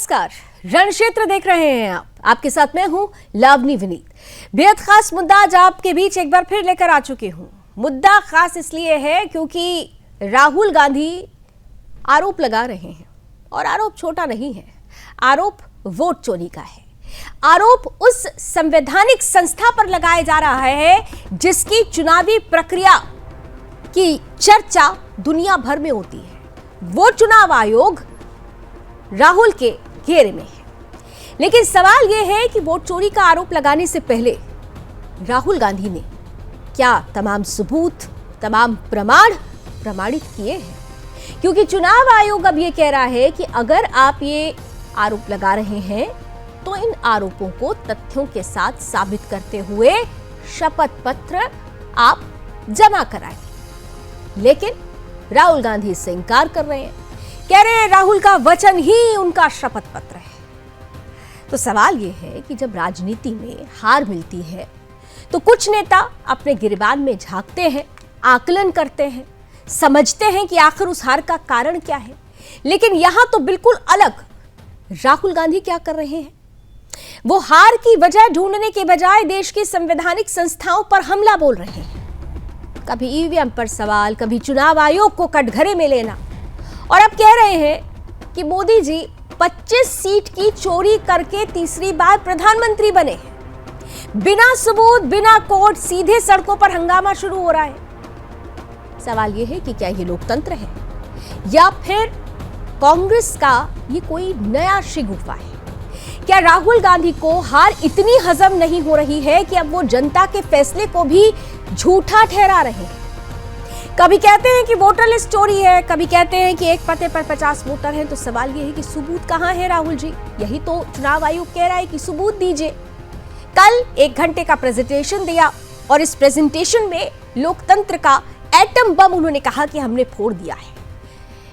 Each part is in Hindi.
नमस्कार, रण क्षेत्र देख रहे हैं आप। आपके साथ मैं हूं लावनी विनीत। बेहद खास मुद्दा आज आपके बीच एक बार फिर लेकर आ चुकी हूं। मुद्दा खास इसलिए है क्योंकि राहुल गांधी आरोप लगा रहे हैं और आरोप छोटा नहीं है। आरोप वोट चोरी का है। आरोप उस संवैधानिक संस्था पर लगाया जा रहा है जिसकी चुनावी प्रक्रिया की चर्चा दुनिया भर में होती है। वो चुनाव आयोग राहुल के घेरे में है। लेकिन सवाल यह है कि वोट चोरी का आरोप लगाने से पहले राहुल गांधी ने क्या तमाम सबूत, तमाम प्रमाण प्रमाणित किए हैं? क्योंकि चुनाव आयोग अब यह कह रहा है कि अगर आप ये आरोप लगा रहे हैं तो इन आरोपों को तथ्यों के साथ साबित करते हुए शपथ पत्र आप जमा कराएं। लेकिन राहुल गांधी इससे इंकार कर रहे हैं। कह रहे हैं राहुल का वचन ही उनका शपथ पत्र है। तो सवाल यह है कि जब राजनीति में हार मिलती है तो कुछ नेता अपने गिरबान में झांकते हैं, आकलन करते हैं, समझते हैं कि आखिर उस हार का कारण क्या है। लेकिन यहां तो बिल्कुल अलग राहुल गांधी क्या कर रहे हैं? वो हार की वजह ढूंढने के बजाय देश की संवैधानिक संस्थाओं पर हमला बोल रहे हैं। कभी ईवीएम पर सवाल, कभी चुनाव आयोग को कटघरे में लेना, और अब कह रहे हैं कि मोदी जी 25 सीट की चोरी करके तीसरी बार प्रधानमंत्री बने हैं। बिना सबूत, बिना कोर्ट, सीधे सड़कों पर हंगामा शुरू हो रहा है। सवाल यह है कि क्या ये लोकतंत्र है या फिर कांग्रेस का ये कोई नया शिगुफा है? क्या राहुल गांधी को हार इतनी हजम नहीं हो रही है कि अब वो जनता के फैसले को भी झूठा ठहरा रहे हैं? कभी कहते हैं कि वोटर लिस्ट चोरी है, कभी कहते हैं कि एक पते पर 50 वोटर हैं। तो सवाल यह है कि सबूत कहां है राहुल जी? यही तो चुनाव आयोग कह रहा है कि सबूत दीजिए। कल 1 घंटे का प्रेजेंटेशन दिया और इस प्रेजेंटेशन में लोकतंत्र का एटम बम उन्होंने कहा कि हमने फोड़ दिया है।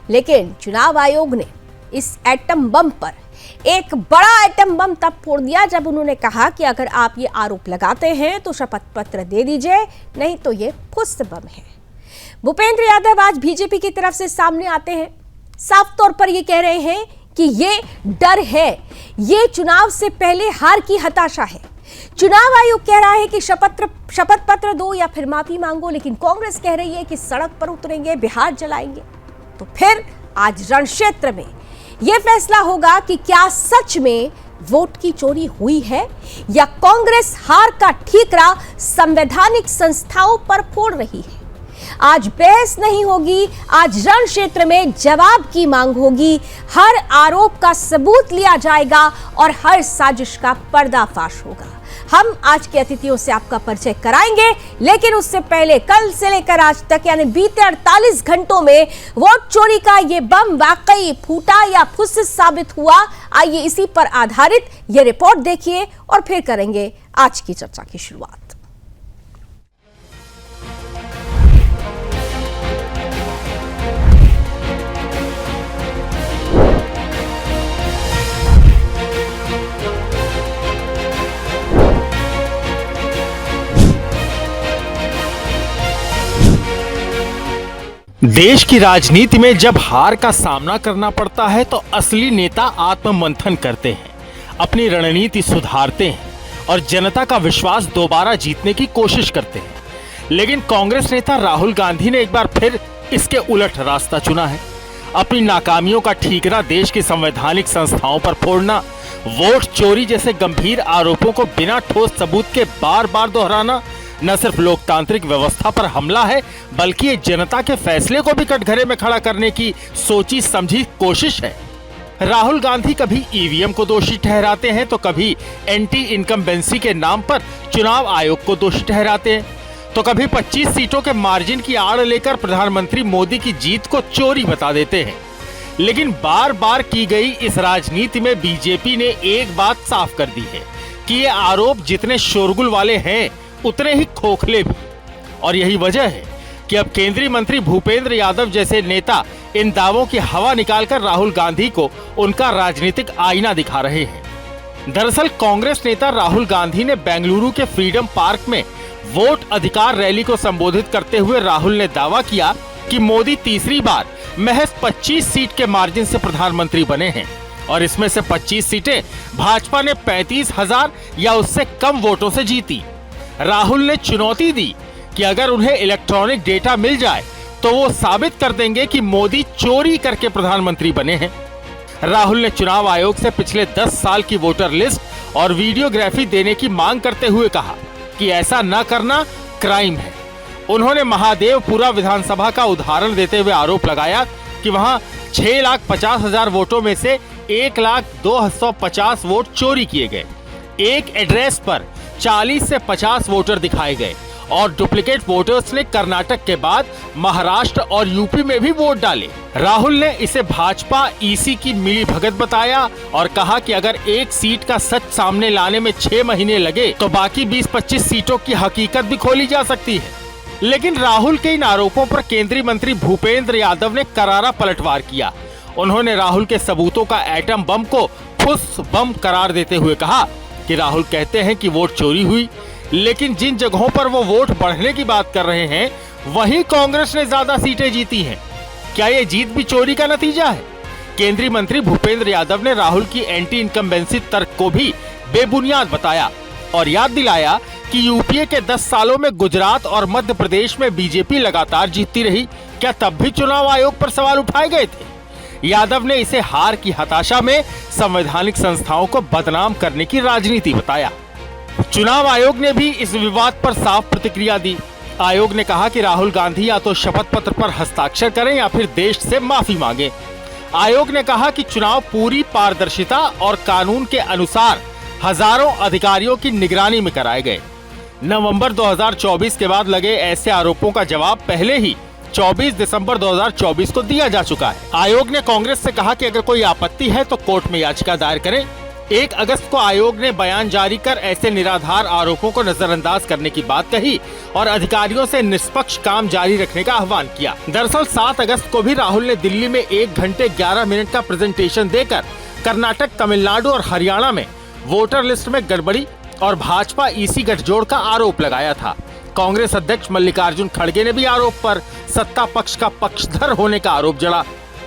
लेकिन चुनाव आयोग ने इस एटम बम पर एक बड़ा एटम बम तब फोड़ दिया जब उन्होंने कहा कि अगर आप ये आरोप लगाते हैं तो शपथ पत्र दे दीजिए, नहीं तो ये फुस बम है। भूपेंद्र यादव आज बीजेपी की तरफ से सामने आते हैं। साफ तौर पर ये कह रहे हैं कि ये डर है, ये चुनाव से पहले हार की हताशा है। चुनाव आयोग कह रहा है कि शपथ पत्र दो या फिर माफी मांगो, लेकिन कांग्रेस कह रही है कि सड़क पर उतरेंगे, बिहार जलाएंगे। तो फिर आज रण क्षेत्र में यह फैसला होगा कि क्या सच में वोट की चोरी हुई है या कांग्रेस हार का ठीकरा संवैधानिक संस्थाओं पर फोड़ रही है। आज बहस नहीं होगी, आज रण क्षेत्र में जवाब की मांग होगी। हर आरोप का सबूत लिया जाएगा और हर साजिश का पर्दाफाश होगा। हम आज के अतिथियों से आपका परिचय कराएंगे, लेकिन उससे पहले कल से लेकर आज तक यानी बीते 48 घंटों में वोट चोरी का ये बम वाकई फूटा या फुस साबित हुआ। आइए इसी पर आधारित ये रिपोर्ट देखिए और फिर करेंगे आज की चर्चा की शुरुआत। देश की राजनीति में जब हार का सामना करना पड़ता है तो असली नेता आत्ममंथन करते हैं, अपनी रणनीति सुधारते हैं और जनता का विश्वास दोबारा जीतने की कोशिश करते हैं। लेकिन कांग्रेस नेता राहुल गांधी ने एक बार फिर इसके उलट रास्ता चुना है। अपनी नाकामियों का ठीकरा देश की संवैधानिक संस्थाओं पर फोड़ना, वोट चोरी जैसे गंभीर आरोपों को बिना ठोस सबूत के बार बार दोहराना न सिर्फ लोकतांत्रिक व्यवस्था पर हमला है, बल्कि ये जनता के फैसले को भी कटघरे में खड़ा करने की सोची समझी कोशिश है। राहुल गांधी कभी ईवीएम को दोषी ठहराते हैं तो कभी एंटी इनकम्बेंसी के नाम पर चुनाव आयोग को दोषी ठहराते हैं, तो कभी 25 सीटों के मार्जिन की आड़ लेकर प्रधानमंत्री मोदी की जीत को चोरी बता देते हैं। लेकिन बार बार की गई इस राजनीति में बीजेपी ने एक बात साफ कर दी है कि ये आरोप जितने शोरगुल वाले हैं उतने ही खोखले भी। और यही वजह है कि अब केंद्रीय मंत्री भूपेंद्र यादव जैसे नेता इन दावों की हवा निकालकर राहुल गांधी को उनका राजनीतिक आईना दिखा रहे हैं। दरअसल कांग्रेस नेता राहुल गांधी ने बेंगलुरु के फ्रीडम पार्क में वोट अधिकार रैली को संबोधित करते हुए राहुल ने दावा किया कि मोदी तीसरी बार महज 25 सीट के मार्जिन से प्रधानमंत्री बने हैं और इसमें से 25 सीटें भाजपा ने 35,000 या उससे कम वोटों से जीती। राहुल ने चुनौती दी कि अगर उन्हें इलेक्ट्रॉनिक डेटा मिल जाए तो वो साबित कर देंगे कि मोदी चोरी करके प्रधानमंत्री बने हैं। राहुल ने चुनाव आयोग से पिछले 10 साल की वोटर लिस्ट और वीडियोग्राफी देने की मांग करते हुए कहा कि ऐसा न करना क्राइम है। उन्होंने महादेवपुरा विधानसभा का उदाहरण देते हुए आरोप लगाया कि वहां 6,50,000 वोटों में से 1,02,150 वोट चोरी किए गए। एक एड्रेस पर 40 से 50 वोटर दिखाए गए और डुप्लीकेट वोटर्स ने कर्नाटक के बाद महाराष्ट्र और यूपी में भी वोट डाले। राहुल ने इसे भाजपा ईसी की मिलीभगत बताया और कहा कि अगर एक सीट का सच सामने लाने में 6 महीने लगे तो बाकी 20-25 सीटों की हकीकत भी खोली जा सकती है। लेकिन राहुल के इन आरोपों पर केंद्रीय मंत्री भूपेंद्र यादव ने करारा पलटवार किया। उन्होंने राहुल के सबूतों का एटम बम को फुस बम करार देते हुए कहा कि राहुल कहते हैं कि वोट चोरी हुई, लेकिन जिन जगहों पर वो वोट बढ़ने की बात कर रहे हैं वहीं कांग्रेस ने ज्यादा सीटें जीती हैं। क्या ये जीत भी चोरी का नतीजा है? केंद्रीय मंत्री भूपेंद्र यादव ने राहुल की एंटी इनकम्बेंसी तर्क को भी बेबुनियाद बताया और याद दिलाया कि यूपीए के 10 सालों में गुजरात और मध्य प्रदेश में बीजेपी लगातार जीतती रही। क्या तब भी चुनाव आयोग पर सवाल उठाए गए थे? यादव ने इसे हार की हताशा में संवैधानिक संस्थाओं को बदनाम करने की राजनीति बताया। चुनाव आयोग ने भी इस विवाद पर साफ प्रतिक्रिया दी। आयोग ने कहा कि राहुल गांधी या तो शपथ पत्र पर हस्ताक्षर करें या फिर देश से माफी मांगे। आयोग ने कहा कि चुनाव पूरी पारदर्शिता और कानून के अनुसार हजारों अधिकारियों की निगरानी में कराए गए। नवंबर 2024 के बाद लगे ऐसे आरोपों का जवाब पहले ही 24 दिसंबर 2024 को दिया जा चुका है। आयोग ने कांग्रेस से कहा कि अगर कोई आपत्ति है तो कोर्ट में याचिका दायर करें। 1 अगस्त को आयोग ने बयान जारी कर ऐसे निराधार आरोपों को नजरअंदाज करने की बात कही और अधिकारियों से निष्पक्ष काम जारी रखने का आह्वान किया। दरअसल 7 अगस्त को भी राहुल ने दिल्ली में 1 घंटे 11 मिनट का प्रेजेंटेशन देकर कर्नाटक, तमिलनाडु और हरियाणा में वोटर लिस्ट में गड़बड़ी और भाजपा ईसी गठजोड़ का आरोप लगाया था। कांग्रेस अध्यक्ष मल्लिकार्जुन खड़गे ने भी आरोप पर सत्ता पक्ष का पक्षधर होने का आरोप जड़ा।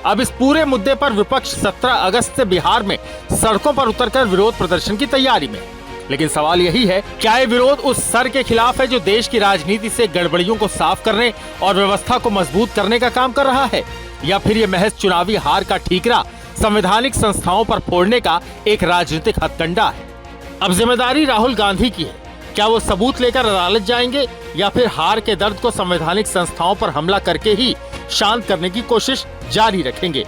अब इस पूरे मुद्दे पर विपक्ष 17 अगस्त से बिहार में सड़कों पर उतरकर विरोध प्रदर्शन की तैयारी में। लेकिन सवाल यही है, क्या ये विरोध उस सर के खिलाफ है जो देश की राजनीति से गड़बड़ियों को साफ करने और व्यवस्था को मजबूत करने का काम कर रहा है, या फिर ये महज चुनावी हार का ठीकरा संवैधानिक संस्थाओं पर फोड़ने का एक राजनीतिक हथकंडा है? अब जिम्मेदारी राहुल गांधी की है। क्या वो सबूत लेकर अदालत जाएंगे या फिर हार के दर्द को संवैधानिक संस्थाओं पर हमला करके ही शांत करने की कोशिश जारी रखेंगे?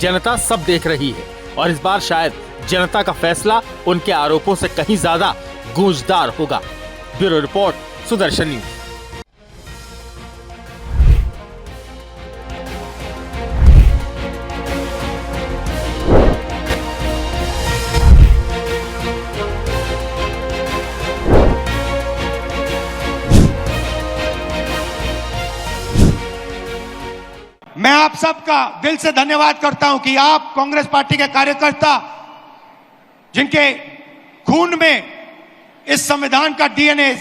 जनता सब देख रही है और इस बार शायद जनता का फैसला उनके आरोपों से कहीं ज्यादा गूंजदार होगा। Bureau report, Sudarshan news. मैं आप सबका दिल से धन्यवाद करता हूं कि आप कांग्रेस पार्टी के कार्यकर्ता, जिनके खून में इस संविधान का डीएनए,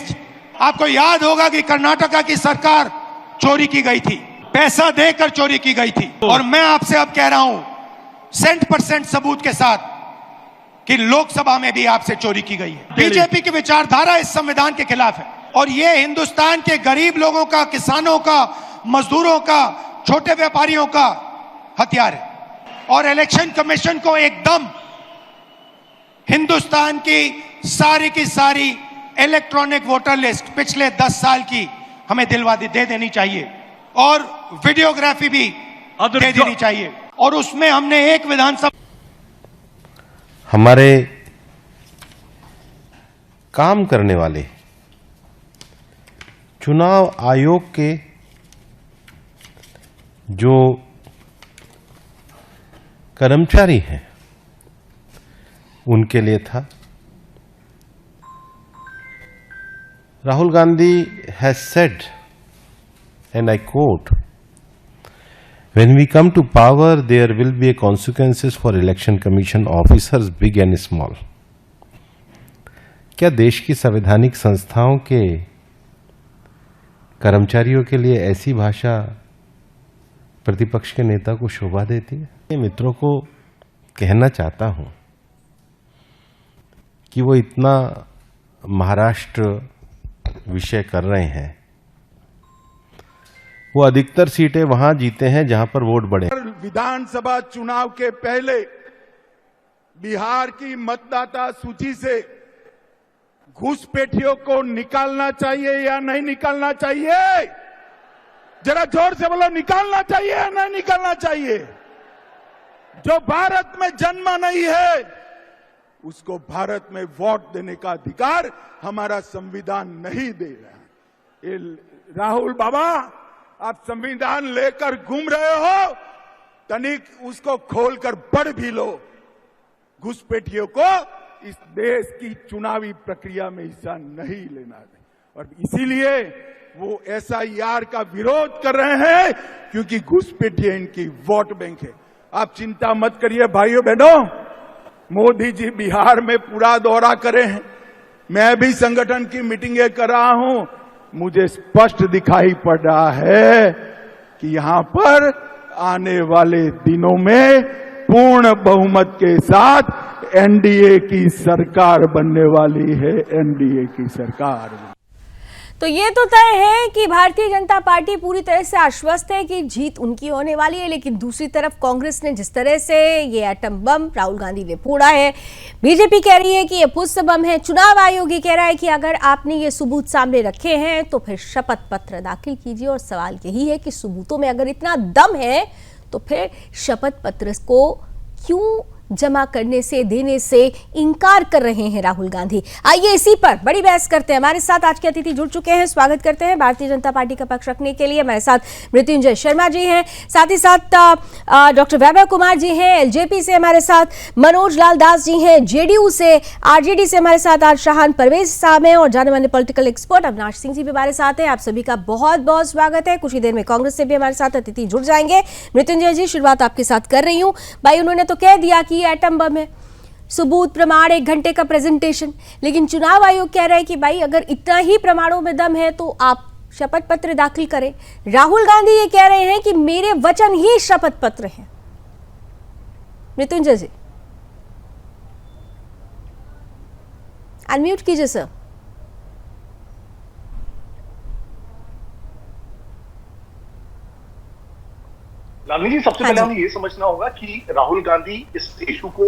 आपको याद होगा कि कर्नाटका की सरकार चोरी की गई थी, पैसा देकर चोरी की गई थी। और मैं आपसे अब कह रहा हूं 100% सबूत के साथ कि लोकसभा में भी आपसे चोरी की गई है। बीजेपी की विचारधारा इस संविधान के खिलाफ है और यह हिंदुस्तान के गरीब लोगों का, किसानों का, मजदूरों का, छोटे व्यापारियों का हथियार है। और इलेक्शन कमीशन को एकदम हिंदुस्तान की सारी इलेक्ट्रॉनिक वोटर लिस्ट पिछले 10 साल की हमें दे देनी चाहिए और वीडियोग्राफी भी दे देनी चाहिए। और उसमें हमने एक विधानसभा, हमारे काम करने वाले चुनाव आयोग के जो कर्मचारी हैं उनके लिए था। Rahul Gandhi has said, and I quote, "When we come to power, there will be consequences for election commission officers, big and small." क्या देश की संवैधानिक संस्थाओं के कर्मचारियों के लिए ऐसी भाषा प्रतिपक्ष के नेता को शोभा देती है? मित्रों को कहना चाहता हूं कि वो इतना महाराष्ट्र विषय कर रहे हैं, वो अधिकतर सीटें वहां जीते हैं जहां पर वोट बढ़े। विधानसभा चुनाव के पहले बिहार की मतदाता सूची से घुसपैठियों को निकालना चाहिए या नहीं निकालना चाहिए? जरा जोर से बोलो, निकालना चाहिए या नहीं निकालना चाहिए? जो भारत में जन्मा नहीं है उसको भारत में वोट देने का अधिकार हमारा संविधान नहीं दे रहा। ये राहुल बाबा, आप संविधान लेकर घूम रहे हो, तनिक उसको खोलकर पढ़ भी लो। घुसपैठियों को इस देश की चुनावी प्रक्रिया में हिस्सा नहीं लेना है और इसीलिए वो SIR का विरोध कर रहे हैं, क्योंकि घुसपैठिए इनकी वोट बैंक है। आप चिंता मत करिए भाइयों बहनों, मोदी जी बिहार में पूरा दौरा करे हैं, मैं भी संगठन की मीटिंगें कर रहा हूं, मुझे स्पष्ट दिखाई पड़ रहा है कि यहां पर आने वाले दिनों में पूर्ण बहुमत के साथ NDA की सरकार बनने वाली है। NDA की सरकार। तो ये तो तय है कि भारतीय जनता पार्टी पूरी तरह से आश्वस्त है कि जीत उनकी होने वाली है, लेकिन दूसरी तरफ कांग्रेस ने जिस तरह से ये एटम बम राहुल गांधी ने फोड़ा है, बीजेपी कह रही है कि ये पुष्प बम है, चुनाव आयोग ये कह रहा है कि अगर आपने ये सबूत सामने रखे हैं तो फिर शपथ पत्र दाखिल कीजिए। और सवाल यही है कि सबूतों में अगर इतना दम है तो फिर शपथ पत्र को क्यों जमा करने से, देने से इनकार कर रहे हैं राहुल गांधी? आइए इसी पर बड़ी बहस करते हैं। हमारे साथ आज के अतिथि जुड़ चुके हैं, स्वागत करते हैं भारतीय जनता पार्टी का पक्ष रखने के लिए। हमारे साथ मृत्युंजय शर्मा जी हैं, साथ ही साथ डॉक्टर वैभव कुमार जी हैं LJP से, हमारे साथ मनोज लाल दास जी हैं JDU से, RJD से हमारे साथ आज शाहान परवेज साहब हैं और जाने माने पॉलिटिकल एक्सपर्ट अविनाश सिंह जी भी हमारे साथ हैं। आप सभी का बहुत बहुत स्वागत है। कुछ ही देर में कांग्रेस से भी हमारे साथ अतिथि जुड़ जाएंगे। मृत्युंजय जी, शुरुआत आपके साथ कर रही हूँ। भाई, उन्होंने तो कह दिया कि एटम बम है, सबूत प्रमाण 1 घंटे का प्रेजेंटेशन, लेकिन चुनाव आयोग कह रहा है कि भाई अगर इतना ही प्रमाणों में दम है तो आप शपथ पत्र दाखिल करें। राहुल गांधी ये कह रहे हैं कि मेरे वचन ही शपथ पत्र हैं। मृत्युंजय जी, अनम्यूट कीजिए सर। लावनी जी, सबसे पहले हमें ये समझना होगा कि राहुल गांधी इस इशू को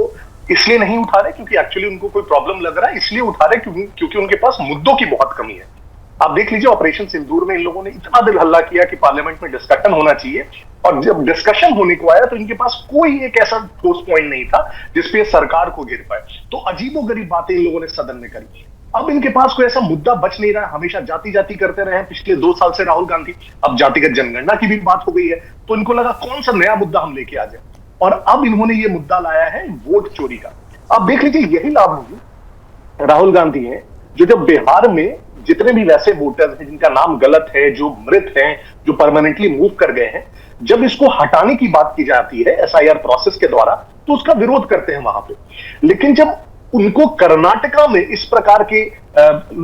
इसलिए नहीं उठा रहे क्योंकि एक्चुअली उनको कोई प्रॉब्लम लग रहा है, इसलिए उठा रहे क्योंकि उनके पास मुद्दों की बहुत कमी है। आप देख लीजिए, ऑपरेशन सिंदूर में इन लोगों ने इतना दिल हल्ला किया कि पार्लियामेंट में डिस्कशन होना चाहिए, और जब डिस्कशन होने को आया तो इनके पास कोई एक ऐसा ठोस पॉइंट नहीं था जिसपे सरकार को घेर पाए। तो अजीबोगरीब बातें इन लोगों ने सदन में करी। अब इनके पास कोई ऐसा मुद्दा बच नहीं रहा है। हमेशा जाति जाति करते रहे हैं पिछले 2 साल से राहुल गांधी। अब जातिगत जनगणना की भी बात हो गई है, तो इनको लगा कौन सा नया मुद्दा हम लेके आ जाए, और अब इन्होंने ये मुद्दा लाया है वोट चोरी का। अब देख लीजिए, यही लाभ राहुल गांधी हैं जो जब बिहार में जितने भी वैसे वोटर्स हैं जिनका नाम गलत है, जो मृत हैं, जो परमानेंटली मूव कर गए हैं, जब इसको हटाने की बात की जाती है SIR प्रोसेस के द्वारा तो उसका विरोध करते हैं वहां पे। लेकिन जब उनको कर्नाटका में इस प्रकार के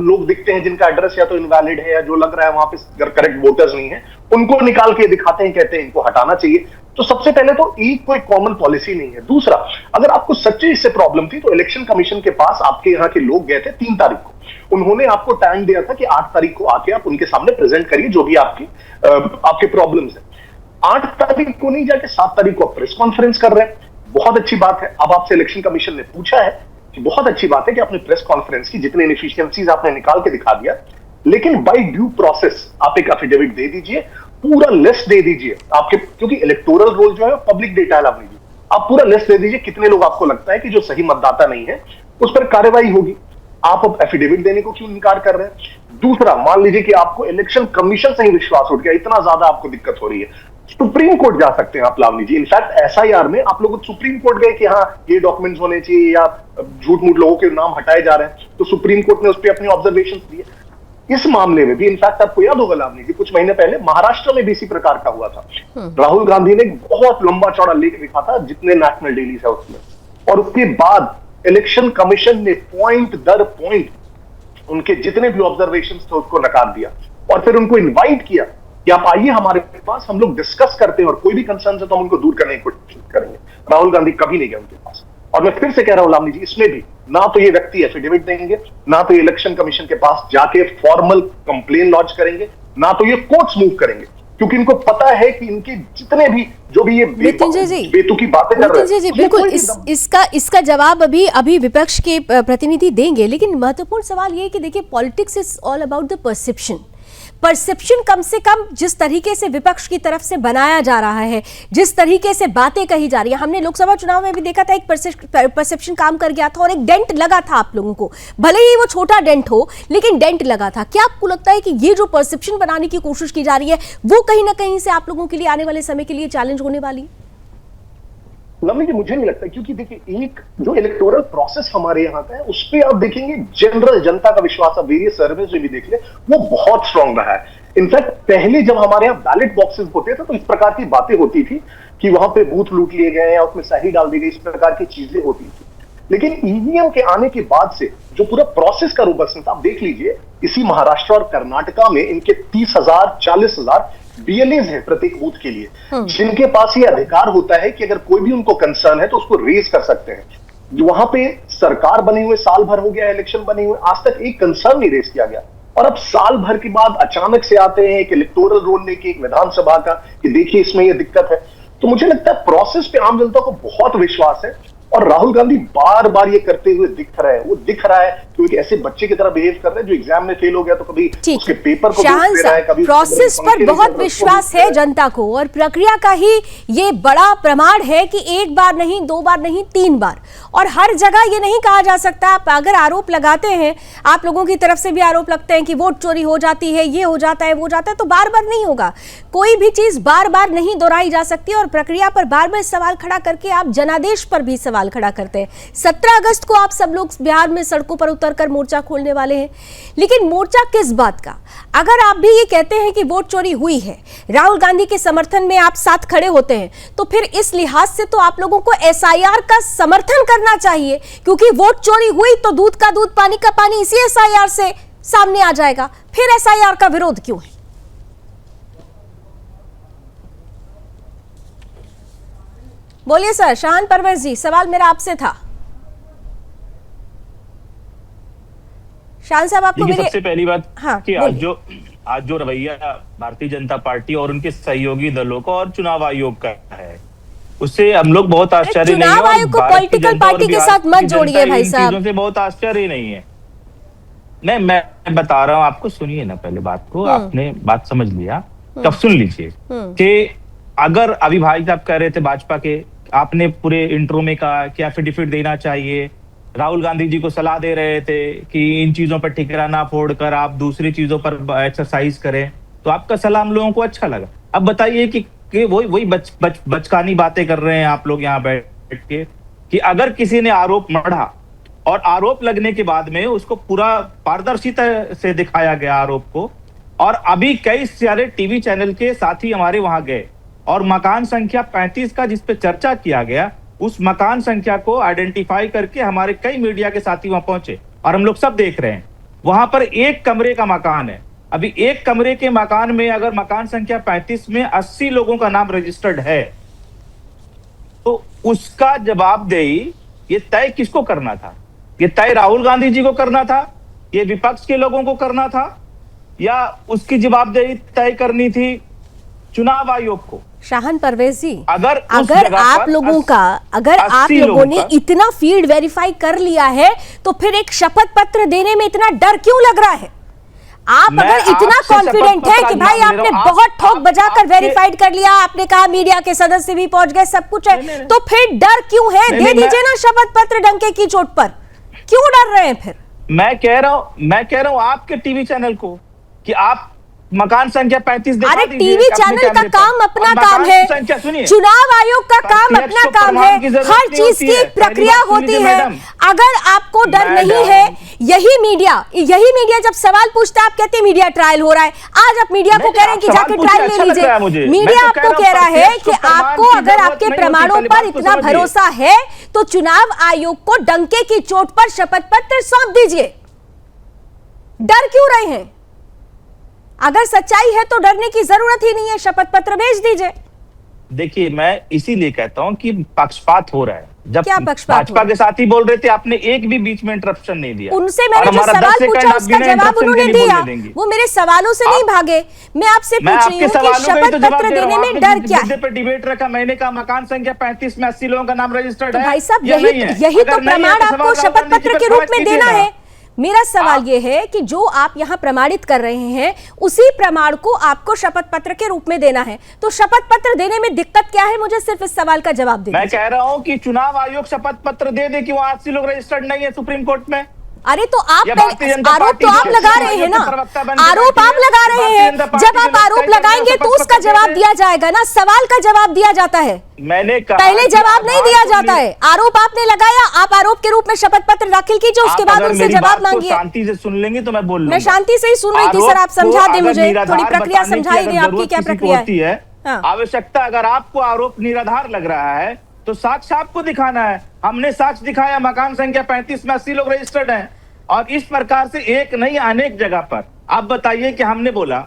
लोग दिखते हैं जिनका एड्रेस या तो इनवैलिड है या जो लग रहा है वहां पे करेक्ट वोटर्स नहीं है, उनको निकाल के दिखाते हैं, कहते हैं इनको हटाना चाहिए। तो सबसे पहले तो एक कोई कॉमन पॉलिसी नहीं है। दूसरा, अगर आपको सच्ची इससे प्रॉब्लम थी तो इलेक्शन कमीशन के पास आपके यहाँ के लोग गए थे 3 तारीख को। उन्होंने आपको टाइम दिया था कि 8 तारीख को आके आप उनके सामने प्रेजेंट करिए जो भी आपके प्रॉब्लम्स है। 8 तारीख को नहीं जाके 7 तारीख को प्रेस कॉन्फ्रेंस कर रहे हैं, बहुत अच्छी बात है। अब आपसे इलेक्शन कमीशन ने पूछा है कि बहुत अच्छी बात है कि आपने प्रेस कॉन्फ्रेंस की जितने इनएफिशिएंसीज आपने निकाल के दिखा दिया, लेकिन बाय ड्यू प्रोसेस आप एक एफिडेविट दे दीजिए, पूरा लिस्ट दे दीजिए आपके, क्योंकि इलेक्टोरल रोल जो है पब्लिक डेटा है। आप पूरा लिस्ट दे दीजिए कितने लोग आपको लगता है कि जो सही मतदाता नहीं है, उस पर कार्रवाई होगी। आप अब एफिडेविट देने को क्यों इनकार कर रहे हैं? दूसरा, मान लीजिए कि आपको इलेक्शन कमीशन से ही विश्वास उठ गया, इतना ज्यादा आपको दिक्कत हो रही है, सुप्रीम कोर्ट जा सकते हैं आप लावनी जी। इनफैक्ट SIR में आप लोग सुप्रीम कोर्ट गए कि हाँ ये डॉक्यूमेंट्स होने चाहिए या झूठ मूठ लोगों के नाम हटाए जा रहे हैं, तो सुप्रीम कोर्ट ने उस पर अपने ऑब्जर्वेशन दिए। इस मामले में भी इनफैक्ट आपको याद होगा लावनी जी, कुछ महीने पहले महाराष्ट्र में भी इसी प्रकार का हुआ था। राहुल गांधी ने बहुत लंबा चौड़ा लेख लिखा था जितने नेशनल डेलीज है उसमें, और उसके बाद इलेक्शन कमीशन ने पॉइंट दर पॉइंट उनके जितने भी ऑब्जर्वेशन थे उसको नकार दिया, और फिर उनको इन्वाइट किया कि आप आइए हमारे पास, हम लोग डिस्कस करते हैं और कोई भी कंसर्न है तो हम उनको दूर करने की कोशिश करेंगे। राहुल गांधी कभी नहीं गए उनके पास। और मैं फिर से कह रहा हूं लावनी जी, इसमें भी ना तो ये व्यक्ति एफिडेविट देंगे, ना तो ये इलेक्शन कमीशन के पास जाके फॉर्मल कंप्लेन लॉन्च करेंगे, ना तो ये कोर्ट्स मूव करेंगे, क्योंकि इनको पता है कि इनके जितने भी जो भी ये बेतुकी बातें कर रहे हैं, बिल्कुल इसका जवाब अभी विपक्ष के प्रतिनिधि देंगे। लेकिन महत्वपूर्ण सवाल ये है कि देखिए, politics is all about the perception कम से कम जिस तरीके से विपक्ष की तरफ से बनाया जा रहा है, जिस तरीके से बातें कही जा रही है, हमने लोकसभा चुनाव में भी देखा था, एक परसेप्शन काम कर गया था और एक डेंट लगा था आप लोगों को, भले ही वो छोटा डेंट हो लेकिन डेंट लगा था। क्या आपको लगता है कि ये जो परसेप्शन बनाने की कोशिश की जा रही है वो कहीं ना कहीं से आप लोगों के लिए आने वाले समय के लिए चैलेंज होने वाली है? लवली जी, मुझे नहीं लगता, क्योंकि देखिए, एक जो इलेक्टोरल प्रोसेस हमारे यहाँ का है उस पर आप देखेंगे जनरल जनता का विश्वास, आप वेरियस सर्वेज में भी देख ले, वो बहुत स्ट्रांग रहा है। इनफैक्ट पहले जब हमारे यहाँ बैलेट बॉक्सेस होते थे तो इस प्रकार की बातें होती थी कि वहां पे बूथ लूट लिए गए या उसमें सही डाल दी गई, इस प्रकार की चीजें होती थी। लेकिन ईवीएम के आने के बाद से जो पूरा प्रोसेस का रोबस्टनेस, आप देख लीजिए, इसी महाराष्ट्र और कर्नाटका में इनके 30,000 40,000 BLAs है प्रत्येक बूथ के लिए, जिनके पास ये अधिकार होता है कि अगर कोई भी उनको कंसर्न है तो उसको रेज कर सकते हैं। वहां पे सरकार बने हुए साल भर हो गया, इलेक्शन बने हुए, आज तक एक कंसर्न नहीं रेज किया गया। और अब साल भर के बाद अचानक से आते हैं एक इलेक्टोरल रोल लेके, एक विधानसभा का, कि देखिए इसमें ये दिक्कत है। तो मुझे लगता है प्रोसेस पे आम जनता को बहुत विश्वास है और राहुल गांधी बार बार ये करते हुए दिख रहे हैं। वो दिख रहा है कि एक ऐसे बच्चे की तरह बिहेव कर रहे हैं जो एग्जाम में फेल हो गया तो कभी उसके पेपर को शाहन दे रहा है, कभी प्रोसेस पर बहुत विश्वास है जनता को और प्रक्रिया का ही ये बड़ा प्रमाण है कि एक बार नहीं, 2 बार नहीं, 3 बार। और हर जगह ये नहीं कहा जा सकता, आप अगर आरोप लगाते हैं, आप लोगों की तरफ से भी आरोप लगते हैं कि वोट चोरी हो जाती है, ये हो जाता है, वो जाता है, तो बार बार नहीं होगा। कोई भी चीज बार बार नहीं दोहराई जा सकती और प्रक्रिया पर बार बार सवाल खड़ा करके आप जनादेश पर भी सवाल खड़ा करते हैं। 17 अगस्त को आप सब लोग बिहार में सड़कों पर उतरकर मोर्चा खोलने वाले हैं, लेकिन मोर्चा किस बात का? अगर आप भी ये कहते हैं कि वोट चोरी हुई है, राहुल गांधी के समर्थन में आप साथ खड़े होते हैं, तो फिर इस लिहाज से तो आप लोगों को SIR का समर्थन करना चाहिए, क्योंकि वोट चोरी हुई तो दूध का दूध, पानी का पानी इसी SIR से सामने आ जाएगा। फिर SIR का विरोध क्यों है? बोलिए सर। शाहन परवेज जी, सवाल मेरा आपसे था। शाहन साहब, आपको मेरे सबसे पहली बात कि आज जो रवैया भारतीय जनता पार्टी और उनके सहयोगी दलों का और चुनाव आयोग का है, उससे हम लोग बहुत आश्चर्य नहीं है। चुनाव आयोग को पॉलिटिकल पार्टी के साथ मत जोड़िए भाई साहब। चीजों से बहुत आश्चर्य नहीं है। नहीं, मैं बता रहा हूँ आपको, सुनिए ना पहले बात को। आपने बात समझ लिया, तब सुन लीजिए कि अगर अभी भाई साहब कह रहे थे भाजपा के, आपने पूरे इंट्रो में कहा कि एफिडेविट देना चाहिए, राहुल गांधी जी को सलाह दे रहे थे कि इन चीजों पर ठिकरा ना फोड़कर आप दूसरी चीजों पर एक्सरसाइज करें, तो आपका सलाह हम लोगों को अच्छा लगा। अब बताइए कि वही बचकानी बातें कर रहे हैं आप लोग यहाँ बैठ के, कि अगर किसी ने आरोप मढ़ा और आरोप लगने के बाद में उसको पूरा पारदर्शिता से दिखाया गया आरोप को, और अभी कई सारे टीवी चैनल के साथी हमारे वहां गए और मकान संख्या 35 का जिस पे चर्चा किया गया, उस मकान संख्या को आइडेंटिफाई करके हमारे कई मीडिया के साथी वहां पहुंचे और हम लोग सब देख रहे हैं। वहां पर 1 कमरे का मकान है। अभी 1 कमरे के मकान में अगर मकान संख्या 35 में 80 लोगों का नाम रजिस्टर्ड है, तो उसका जवाबदेही ये तय किसको करना था? ये तय राहुल गांधी जी को करना था, ये विपक्ष के लोगों को करना था, या उसकी जवाबदेही तय करनी थी चुनाव आयोग को? शाहन परवेज जी, अगर आप लोगों ने इतना फील्ड वेरीफाई कर लिया है तो फिर एक शपथ पत्र देने में इतना डर क्यों लग रहा है? आप अगर इतना कॉन्फिडेंट है कि भाई आपने बहुत ठोक बजाकर वेरीफाइड कर लिया, आपने कहा मीडिया के सदस्य भी पहुंच गए, सब कुछ है, तो फिर डर क्यों है? दे दीजिए ना शपथ पत्र डंके की चोट पर, क्यों डर रहे हैं फिर? मैं कह रहा हूं आपके टीवी चैनल को कि आप मकान संख्या 35 दिखा दीजिए। अरे टीवी चैनल का काम अपना काम है, चुनाव आयोग का काम अपना काम है, हर चीज की एक प्रक्रिया होती है। अगर आपको डर नहीं है, यही मीडिया जब सवाल पूछता है आप कहते हैं मीडिया ट्रायल हो रहा है। आज आप मीडिया को कह रहे हैं कि जाके ट्रायल ले लीजिए। मीडिया आपको कह रहा है कि आपको अगर आपके प्रमाणों पर इतना भरोसा है तो चुनाव आयोग को डंके की चोट पर शपथ पत्र सौंप दीजिए। डर क्यों रहे हैं? अगर सच्चाई है तो डरने की जरूरत ही नहीं है, शपथ पत्र भेज दीजिए। देखिए, मैं इसीलिए कहता हूं कि पक्षपात हो रहा है। जब क्या पक्षपात भाजपा के साथी बोल रहे थे, आपने एक भी बीच में इंटरप्शन नहीं दिया। उनसे मैंने जो सवाल पूछा उसका जवाब उन्होंने दिया, वो मेरे सवालों से नहीं भागे। मैं आपसे पूछ रही हूँ कि शपथ पत्र देने में डर क्या है? पे डिबेट रखा, मैंने कहा मकान संख्या 35 में 80 लोगों का नाम रजिस्टर्ड है। भाई साहब, यही तो प्रमाण आपको शपथ पत्र के रूप में देना है। मेरा सवाल यह है कि जो आप यहां प्रमाणित कर रहे हैं उसी प्रमाण को आपको शपथ पत्र के रूप में देना है, तो शपथ पत्र देने में दिक्कत क्या है? मुझे सिर्फ इस सवाल का जवाब दीजिए। मैं कह रहा हूं कि चुनाव आयोग शपथ पत्र दे दे कि वहां 80 लोग रजिस्टर्ड नहीं है सुप्रीम कोर्ट में। अरे तो आप आरोप तो आप लगा रहे हैं ना, आरोप आप लगा रहे हैं। जब आप आरोप लगाएंगे तो उसका जवाब दिया जाएगा ना, सवाल का जवाब दिया जाता है। मैंने कहा पहले जवाब नहीं दिया जाता है। आरोप आपने लगाया, आप आरोप के रूप में शपथ पत्र दाखिल कीजिए, उसके बाद उनसे जवाब मांगिए। शांति से सुन लेंगे तो मैं बोल लूंगा। मैं शांति से ही सुन रही थी सर, आप समझा दें मुझे, थोड़ी प्रक्रिया समझाई दें, आपकी क्या प्रक्रिया है? आवश्यकता, अगर आपको आरोप निराधार लग रहा है तो साक्ष्य आपको दिखाना है। हमने साक्ष्य दिखाया, मकान संख्या 35 में 80 लोग रजिस्टर्ड हैं। और इस प्रकार से एक नहीं अनेक जगह पर आप बताइए कि हमने बोला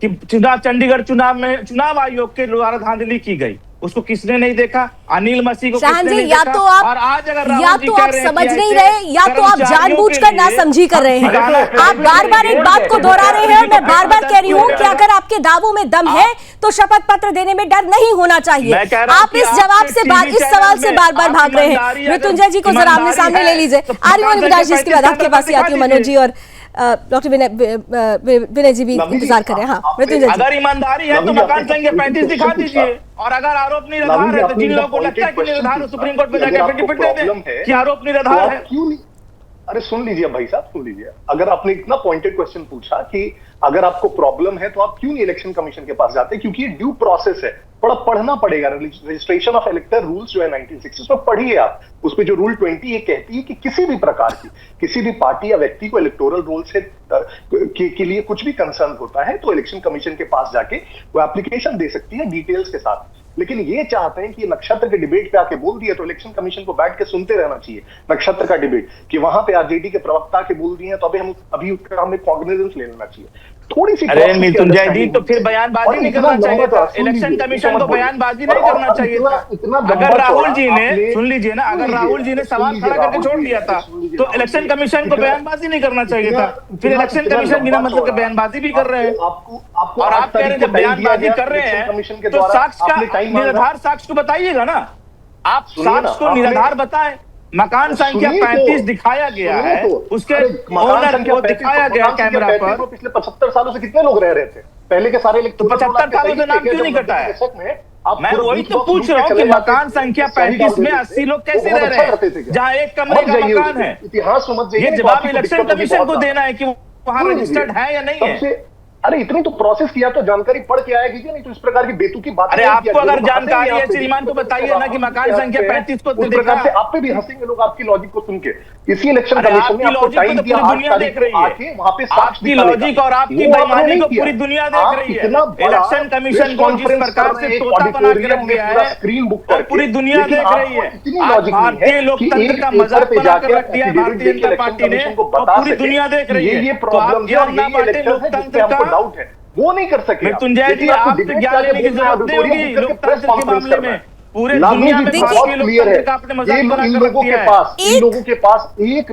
कि चंडीगढ़ चुनाव में चुनाव आयोग के द्वारा धांधली की गई, उसको किसने नहीं देखा? अनिल मसीह को शाहन किसने जी, नहीं या देखा? तो आप और आज अगर या तो आप समझ नहीं रहे, या तो आप जानबूझकर ना समझी कर रहे हैं। आप बार बार एक बात को दोहरा रहे हैं। मैं बार बार कह रही हूँ कि अगर आपके दावों में दम है तो शपथ पत्र देने में डर नहीं होना चाहिए। आप इस जवाब से इस सवाल से बार बार भाग रहे हैं। मृत्युंजय जी को जरा आमने सामने ले लीजिए। आ रही हूँ विनाश जी, इसके बाद आपके पास ही आती हूँ। मनोज जी और डॉक्टर विनय जी भी इंतजार कर रहे हैं। हाँ, मृत्युंजय जी, अगर ईमानदारी है तो मकान संख्या 35 दिखा दीजिए, और अगर आरोप निराधार है तो जिन लोगों को लगता है कि निराधार, सुप्रीम कोर्ट में जाकर एफिडेविट दे दें कि आरोप निराधार है। क्यों नहीं? अरे सुन लीजिए भाई साहब, सुन लीजिए। अगर आपने इतना पॉइंटेड क्वेश्चन पूछा कि अगर आपको प्रॉब्लम है तो आप क्यों नहीं इलेक्शन कमीशन के पास जाते? क्योंकि ये ड्यू प्रोसेस है, थोड़ा पढ़ना पड़ेगा। रजिस्ट्रेशन ऑफ इलेक्टर रूल्स जो है 1960 में पढ़िए आप। उसमें जो रूल 20 ये कहती है कि किसी भी प्रकार की किसी भी पार्टी या व्यक्ति को इलेक्टोरल रोल से के लिए कुछ भी कंसर्न होता है तो इलेक्शन कमीशन के पास जाके वो एप्लीकेशन दे सकती है डिटेल्स के साथ। लेकिन ये चाहते हैं कि नक्षत्र के डिबेट पे आके बोल दिया तो इलेक्शन कमीशन को बैठ के सुनते रहना चाहिए। नक्षत्र का डिबेट कि वहां पे आरजेडी के प्रवक्ता के बोल दिए तो अभी उसका हमें कॉग्निजेंस ले लेना चाहिए। थोड़ी सी अरे मृत्युंजय जी, तो फिर बयानबाजी नहीं करना चाहिए था। इलेक्शन कमीशन को बयानबाजी नहीं करना चाहिए था। अगर राहुल जी ने, सुन लीजिए ना, अगर राहुल जी ने सवाल खड़ा करके छोड़ दिया था तो इलेक्शन कमीशन को बयानबाजी नहीं करना चाहिए था। फिर इलेक्शन कमीशन बिना मतलब के बयानबाजी भी कर रहे हैं। और आप कह रहे हैं जब बयानबाजी कर रहे हैं तो साक्ष्य का निराधार साक्ष्य को बताइएगा ना। आप साक्ष्य को निराधार बताएं। मकान संख्या 35 दिखाया गया है, उसके ओनर को दिखाया गया कैमरा पर। पिछले 75 सालों से कितने लोग रह रहे थे? पहले के सारे तो 75 सालों से नाम क्यों नहीं कटा है? मैं वही तो पूछ रहा हूँ कि मकान संख्या 35 में 80 लोग कैसे रह रहे हैं जहाँ एक कमरे का मकान है? इतिहास समझ जाइए। ये जवाब इलेक्शन कमीशन को देना है कि वहां रजिस्टर्ड है या नहीं है। अरे इतनी तो प्रोसेस किया तो जानकारी पढ़ के आया कीजिए, नहीं तो इस प्रकार की बेतुकी बात। अरे आपको अगर जानकारी है श्रीमान तो बताइए ना कि मकान संख्या 35 को उस प्रकार से आप पे भी हंसेंगे लोग आपकी लॉजिक को सुन के। इसी इलेक्शन कमीशन ने आपको टाइम दिया, दुनिया देख रही है वहां पे आपकी लॉजिक और आपकी बेईमानी को पूरी दुनिया देख रही है। इलेक्शन कमीशन को जिस प्रकार से तोता बना के रख दिया है स्क्रीन बुक और पूरी दुनिया देख रही है। भारतीय लोकतंत्र का मजाक बना कर रख दिया है भारतीय जनता पार्टी ने और पूरी दुनिया देख रही है। ये तो प्रॉब्लम आप ज्ञान ना बांटे लोकतंत्र का, डाउट है वो नहीं कर सके। मृत्युंजय जी, आप ज्ञान लेने की जरूरत नहीं होगी लोकतंत्र के मामले में। पूरे दुनिया में भारतीय लोकतंत्र का आपने मजाक बना कर रख दिया है। इन लोगों के पास एक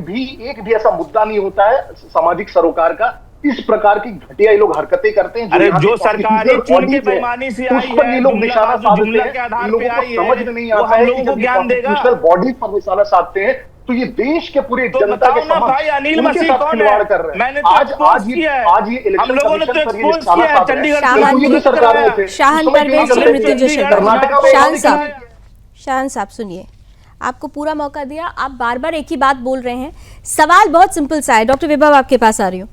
भी ऐसा मुद्दा नहीं होता है सामाजिक सरोकार का। इस प्रकार की घटिया ये लोग हरकतें करते हैं। अरे जो सरकार चुन के बेईमानी से आई है, ये लोग निशाना जुमला के आधार पे आई है, समझ में नहीं आता है लोगों को ज्ञान देगा। बॉडी पर निशाना साधते हैं तो ये देश के पूरे जनता के भाई अनिल मसीह कौन है? मैंने तो आज ये हम लोगों ने तो एक्सपोज किया है चंडीगढ़ शाहन परवेज मृत्युंजय शाहन साहब सुनिए, आपको पूरा मौका दिया, आप बार बार एक ही बात बोल रहे हैं। सवाल बहुत सिंपल सा है। डॉक्टर विभव आपके पास आ रही हूँ।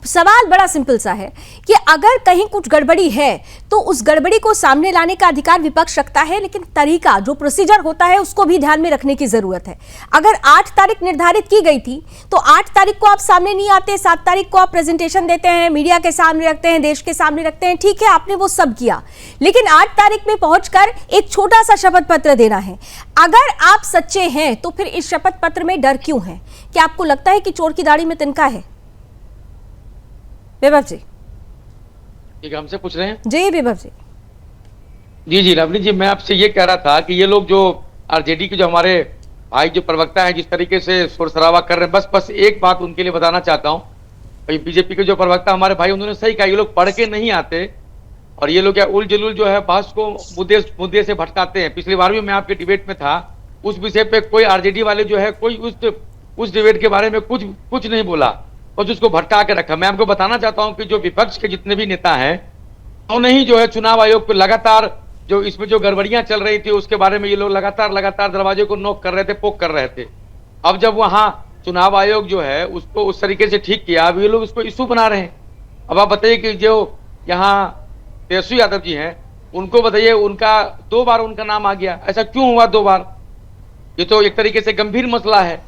सवाल बड़ा सिंपल सा है कि अगर कहीं कुछ गड़बड़ी है तो उस गड़बड़ी को सामने लाने का अधिकार विपक्ष रखता है, लेकिन तरीका जो प्रोसीजर होता है उसको भी ध्यान में रखने की जरूरत है। अगर 8 तारीख निर्धारित की गई थी तो 8 तारीख को आप सामने नहीं आते, 7 तारीख को आप प्रेजेंटेशन देते हैं, मीडिया के सामने रखते हैं, देश के सामने रखते हैं, ठीक है, आपने वो सब किया, लेकिन 8 तारीख में पहुंचकर एक छोटा सा शपथ पत्र देना है। अगर आप सच्चे हैं तो फिर इस शपथ पत्र में डर क्यों है? क्या आपको लगता है कि चोर की दाढ़ी में तिनका है? विभव जी, ठीक है, हमसे पूछ रहे हैं। जी विभव जी। जी लावनी जी, मैं आपसे ये कह रहा था कि ये लोग जो आरजेडी के जो हमारे भाई जो प्रवक्ता हैं जिस तरीके से शोर शराबा कर रहे हैं, बस एक बात उनके लिए बताना चाहता हूँ। बीजेपी के जो प्रवक्ता हमारे भाई, उन्होंने सही कहा, ये लोग पढ़ के नहीं आते और ये लोग क्या उल जलूल जो है बहस को मुद्दे से भटकाते हैं। पिछली बार भी मैं आपके डिबेट में था, उस विषय पे कोई आरजेडी वाले जो है कोई उस डिबेट के बारे में कुछ नहीं बोला, बस उसको भटका के रखा। मैं आपको बताना चाहता हूं कि जो विपक्ष के जितने भी नेता हैं उन्होंने ही जो है चुनाव आयोग को लगातार जो इसमें जो गड़बड़ियां चल रही थी उसके बारे में ये लोग लगातार दरवाजे को नोक कर रहे थे, पोक कर रहे थे। अब जब वहां चुनाव आयोग जो है उसको उस तरीके से ठीक किया, अब ये लोग इसको इशू बना रहे हैं। अब आप बताइए कि जो यहाँ तेजस्वी यादव जी हैं, उनको बताइए, उनका 2 बार उनका नाम आ गया, ऐसा क्यों हुआ 2 बार? ये तो एक तरीके से गंभीर मसला है।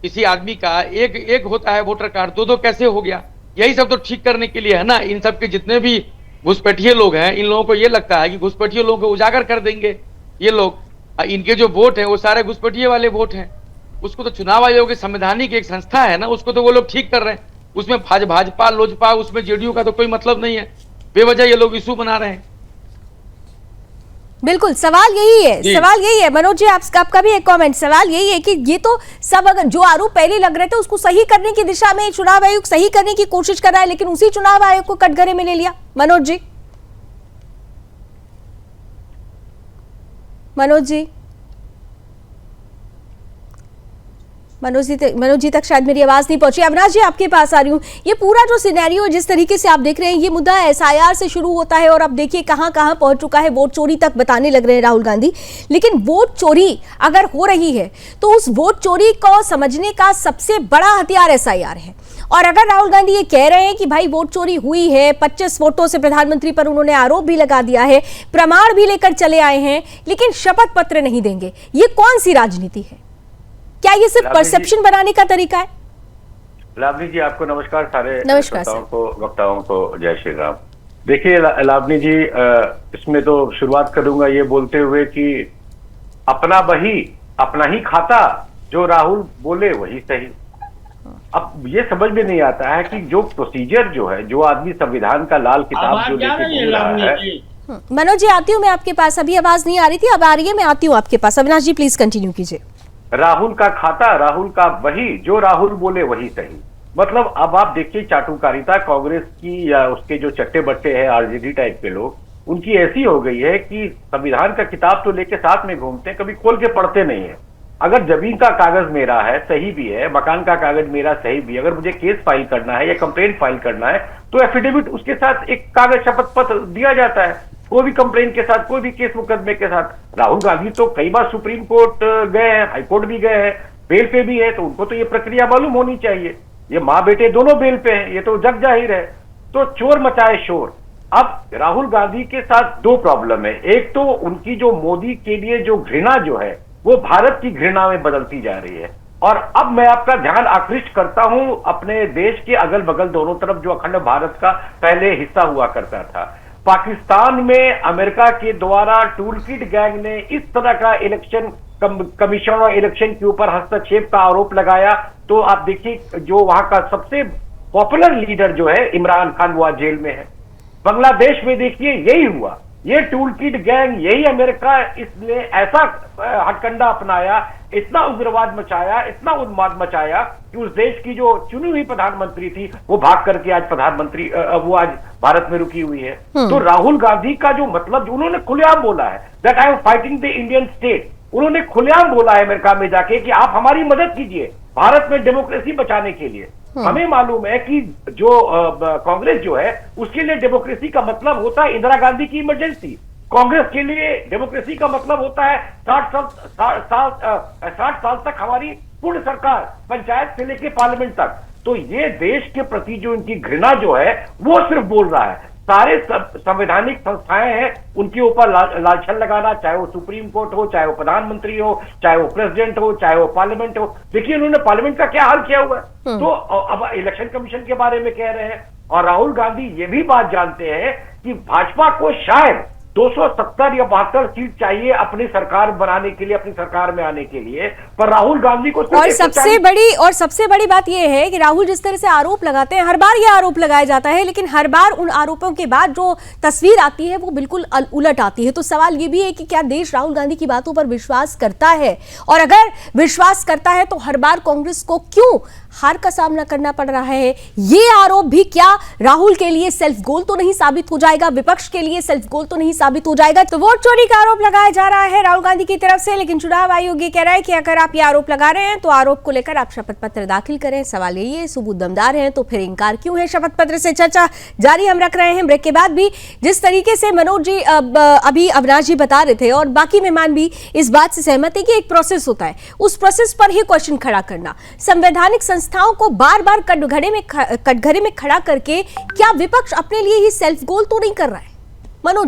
किसी आदमी का एक होता है वोटर कार्ड, 2 कैसे हो गया? यही सब तो ठीक करने के लिए है ना। इन सब के जितने भी घुसपैठिए लोग हैं, इन लोगों को ये लगता है कि घुसपैठिए लोगों को उजागर कर देंगे ये लोग, इनके जो वोट हैं वो सारे घुसपैठिए वाले वोट हैं। उसको तो चुनाव आयोग की संवैधानिक एक संस्था है ना, उसको तो वो लोग ठीक कर रहे हैं। उसमें भाजपा लोजपा, उसमें जेडीयू का तो कोई मतलब नहीं है। बेवजह ये लोग इशू बना रहे हैं। बिल्कुल, सवाल यही है मनोज जी, आपका भी एक कमेंट। सवाल यही है कि ये तो सब, अगर जो आरोप पहले लग रहे थे उसको सही करने की दिशा में चुनाव आयोग सही करने की कोशिश कर रहा है, लेकिन उसी चुनाव आयोग को कटघरे में ले लिया। मनोज जी तक शायद मेरी आवाज नहीं पहुंची। अविनाश जी, आपके पास आ रही हूं। ये पूरा जो सिनेरियो जिस तरीके से आप देख रहे हैं, ये मुद्दा एसआईआर से शुरू होता है और अब देखिए कहां कहां पहुंच चुका है, वोट चोरी तक बताने लग रहे हैं राहुल गांधी। लेकिन वोट चोरी अगर हो रही है तो उस वोट चोरी को समझने का सबसे बड़ा हथियार एसआईआर है। और अगर राहुल गांधी ये कह रहे हैं कि भाई वोट चोरी हुई है, 25 वोटों से प्रधानमंत्री पर उन्होंने आरोप भी लगा दिया है, प्रमाण भी लेकर चले आए हैं, लेकिन शपथ पत्र नहीं देंगे, ये कौन सी राजनीति है? क्या ये सिर्फ परसेप्शन बनाने का तरीका है? लावनी जी, आपको नमस्कार। सारे नमस्कार वक्ताओं को जय श्री राम। देखिए लावनी जी, इसमें तो शुरुआत करूंगा ये बोलते हुए कि अपना ही खाता, जो राहुल बोले वही सही। अब ये समझ में नहीं आता है कि जो प्रोसीजर जो है, जो आदमी संविधान का लाल किताब जो लेके घूम रहा है। मनोज जी, आती हूँ मैं आपके पास। अभी आवाज नहीं आ रही थी, अब आ रही है, मैं आती हूँ आपके पास। अविनाश जी प्लीज कंटिन्यू कीजिए। राहुल का खाता, राहुल का वही, जो राहुल बोले वही सही। मतलब अब आप देखिए, चाटुकारिता कांग्रेस की या उसके जो चट्टे बट्टे हैं आरजेडी टाइप के लोग, उनकी ऐसी हो गई है कि संविधान का किताब तो लेके साथ में घूमते हैं, कभी खोल के पढ़ते नहीं है। अगर जमीन का कागज मेरा है, सही भी है, मकान का कागज मेरा सही भी है, अगर मुझे केस फाइल करना है या कंप्लेंट फाइल करना है तो एफिडेविट उसके साथ एक कागज शपथ पत्र दिया जाता है। कोई भी कंप्लेंट के साथ, कोई भी केस मुकदमे के साथ। राहुल गांधी तो कई बार सुप्रीम कोर्ट गए हैं, हाईकोर्ट भी गए हैं, बेल पे भी है, तो उनको तो ये प्रक्रिया मालूम होनी चाहिए। ये माँ बेटे दोनों बेल पे हैं, ये तो जग जाहिर है। तो चोर मचाए शोर। अब राहुल गांधी के साथ 2 प्रॉब्लम है। एक तो उनकी जो मोदी के लिए जो घृणा जो है वो भारत की घृणा में बदलती जा रही है। और अब मैं आपका ध्यान आकृष्ट करता हूं अपने देश के अगल बगल दोनों तरफ, जो अखंड भारत का पहले हिस्सा हुआ करता था। पाकिस्तान में अमेरिका के द्वारा टूल किट गैंग ने इस तरह का इलेक्शन कमीशन और इलेक्शन के ऊपर हस्तक्षेप का आरोप लगाया, तो आप देखिए जो वहां का सबसे पॉपुलर लीडर जो है इमरान खान, वो आज जेल में है। बांग्लादेश में देखिए यही हुआ। ये टूल किट गैंग, यही अमेरिका, इसने ऐसा हथकंडा अपनाया, इतना उग्रवाद मचाया, इतना उन्माद मचाया कि उस देश की जो चुनी हुई प्रधानमंत्री थी वो भाग करके आज प्रधानमंत्री, वो आज भारत में रुकी हुई है। तो राहुल गांधी का जो मतलब, उन्होंने खुलेआम बोला है that I am fighting the Indian state. उन्होंने खुलेआम बोला है अमेरिका में जाके कि आप हमारी मदद कीजिए भारत में डेमोक्रेसी बचाने के लिए। हमें मालूम है कि जो कांग्रेस जो है उसके लिए डेमोक्रेसी का मतलब होता है इंदिरा गांधी की इमरजेंसी। कांग्रेस के लिए डेमोक्रेसी का मतलब होता है 60 साल तक हमारी पूर्ण सरकार, पंचायत से लेकर पार्लियामेंट तक। तो ये देश के प्रति जो इनकी घृणा जो है वो सिर्फ बोल रहा है। सारे संवैधानिक संस्थाएं हैं, उनके ऊपर लालछन लगाना, चाहे वो सुप्रीम कोर्ट हो, चाहे वो प्रधानमंत्री हो, चाहे वो प्रेसिडेंट हो, चाहे वो पार्लियामेंट हो। देखिए उन्होंने पार्लियामेंट का क्या हाल किया हुआ है। तो अब इलेक्शन कमीशन के बारे में कह रहे हैं। और राहुल गांधी ये भी बात जानते हैं कि भाजपा को शायद 270 या 72 सीट चाहिए अपनी सरकार बनाने के लिए, अपनी सरकार में आने के लिए, पर राहुल गांधी को और सबसे बड़ी बात यह है कि राहुल जिस तरह से आरोप लगाते हैं, हर बार ये आरोप लगाया जाता है, लेकिन हर बार उन आरोपों के बाद जो तस्वीर आती है वो बिल्कुल उलट आती है। तो सवाल ये भी है कि क्या देश राहुल गांधी की बातों पर विश्वास करता है, और अगर विश्वास करता है तो हर बार कांग्रेस को क्यों हार का सामना करना पड़ रहा है? ये आरोप भी क्या राहुल के लिए सेल्फ गोल तो नहीं साबित हो जाएगा, विपक्ष के लिए सेल्फ गोल तो नहीं साबित हो जाएगा? तो वोट चोरी का आरोप लगाया जा रहा है राहुल गांधी की तरफ से, लेकिन चुनाव आयोग ये कह रहा है कि अगर आप ये आरोप लगा रहे हैं तो आरोप को लेकर आप शपथ पत्र दाखिल करें। सवाल यही है, सबूत दमदार हैं तो फिर इंकार क्यों है शपथ पत्र से? चर्चा जारी हम रख रहे हैं। ब्रेक के बाद भी जिस तरीके से मनोज जी अभी अविनाश जी बता रहे थे और बाकी मेहमान भी इस बात से सहमत है कि एक प्रोसेस होता है, उस प्रोसेस पर ही क्वेश्चन खड़ा करना, संवैधानिक संस्थाओं को बार बार कटघरे में खड़ा करके क्या विपक्ष अपने लिए ही सेल्फ गोल तो नहीं कर रहा है? मनोज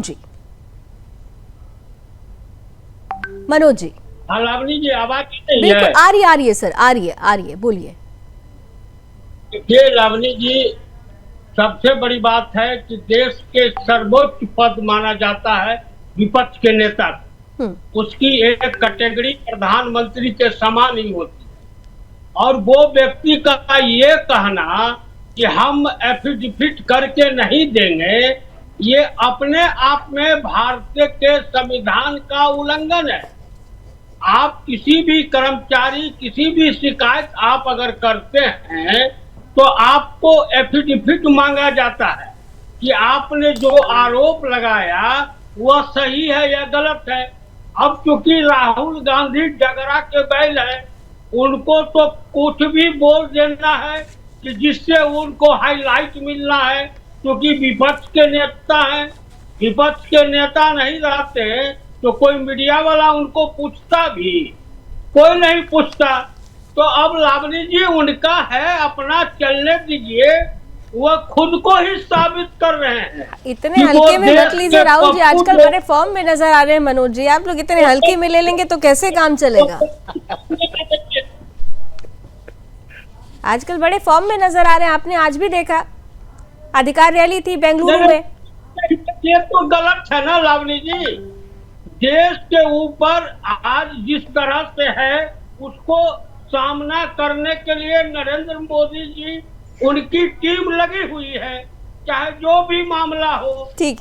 जी हाँ लावनी जी, आवाज नहीं है? बिल्कुल आ रही है सर, आ रही है, बोलिए। देखिए लावनी जी, सबसे बड़ी बात है कि देश के सर्वोच्च पद माना जाता है विपक्ष के नेता, उसकी एक कैटेगरी प्रधानमंत्री के समान ही होती है, और वो व्यक्ति का ये कहना कि हम एफिडेविट करके नहीं देंगे, ये अपने आप में भारत के संविधान का उल्लंघन है। आप किसी भी कर्मचारी, किसी भी शिकायत आप अगर करते हैं तो आपको एफिडेविट मांगा जाता है कि आपने जो आरोप लगाया वह सही है या गलत है। अब चूंकि राहुल गांधी डगरा के बैल है, उनको तो कुछ भी बोल देना है कि जिससे उनको हाईलाइट मिलना है, क्योंकि विपक्ष के नेता हैं। विपक्ष के नेता नहीं रहते तो कोई मीडिया वाला उनको पूछता भी, कोई नहीं पूछता। तो अब लावनी जी उनका है, अपना चलने दीजिए, वो खुद को ही साबित कर रहे हैं। इतने हल्के में मत लीजिए राहुल जी, आजकल बड़े फॉर्म में नजर आ रहे हैं मनोज जी, आप लोग इतने हल्के में ले लेंगे तो कैसे काम चलेगा? आजकल बड़े फॉर्म में नजर आ रहे हैं, आपने आज भी देखा अधिकार रैली थी बेंगलुरु में। ये तो गलत है ना लावनी जी, देश के ऊपर आज जिस तरह से है उसको सामना करने के लिए नरेंद्र मोदी जी, उनकी टीम लगी हुई है, चाहे जो भी मामला हो।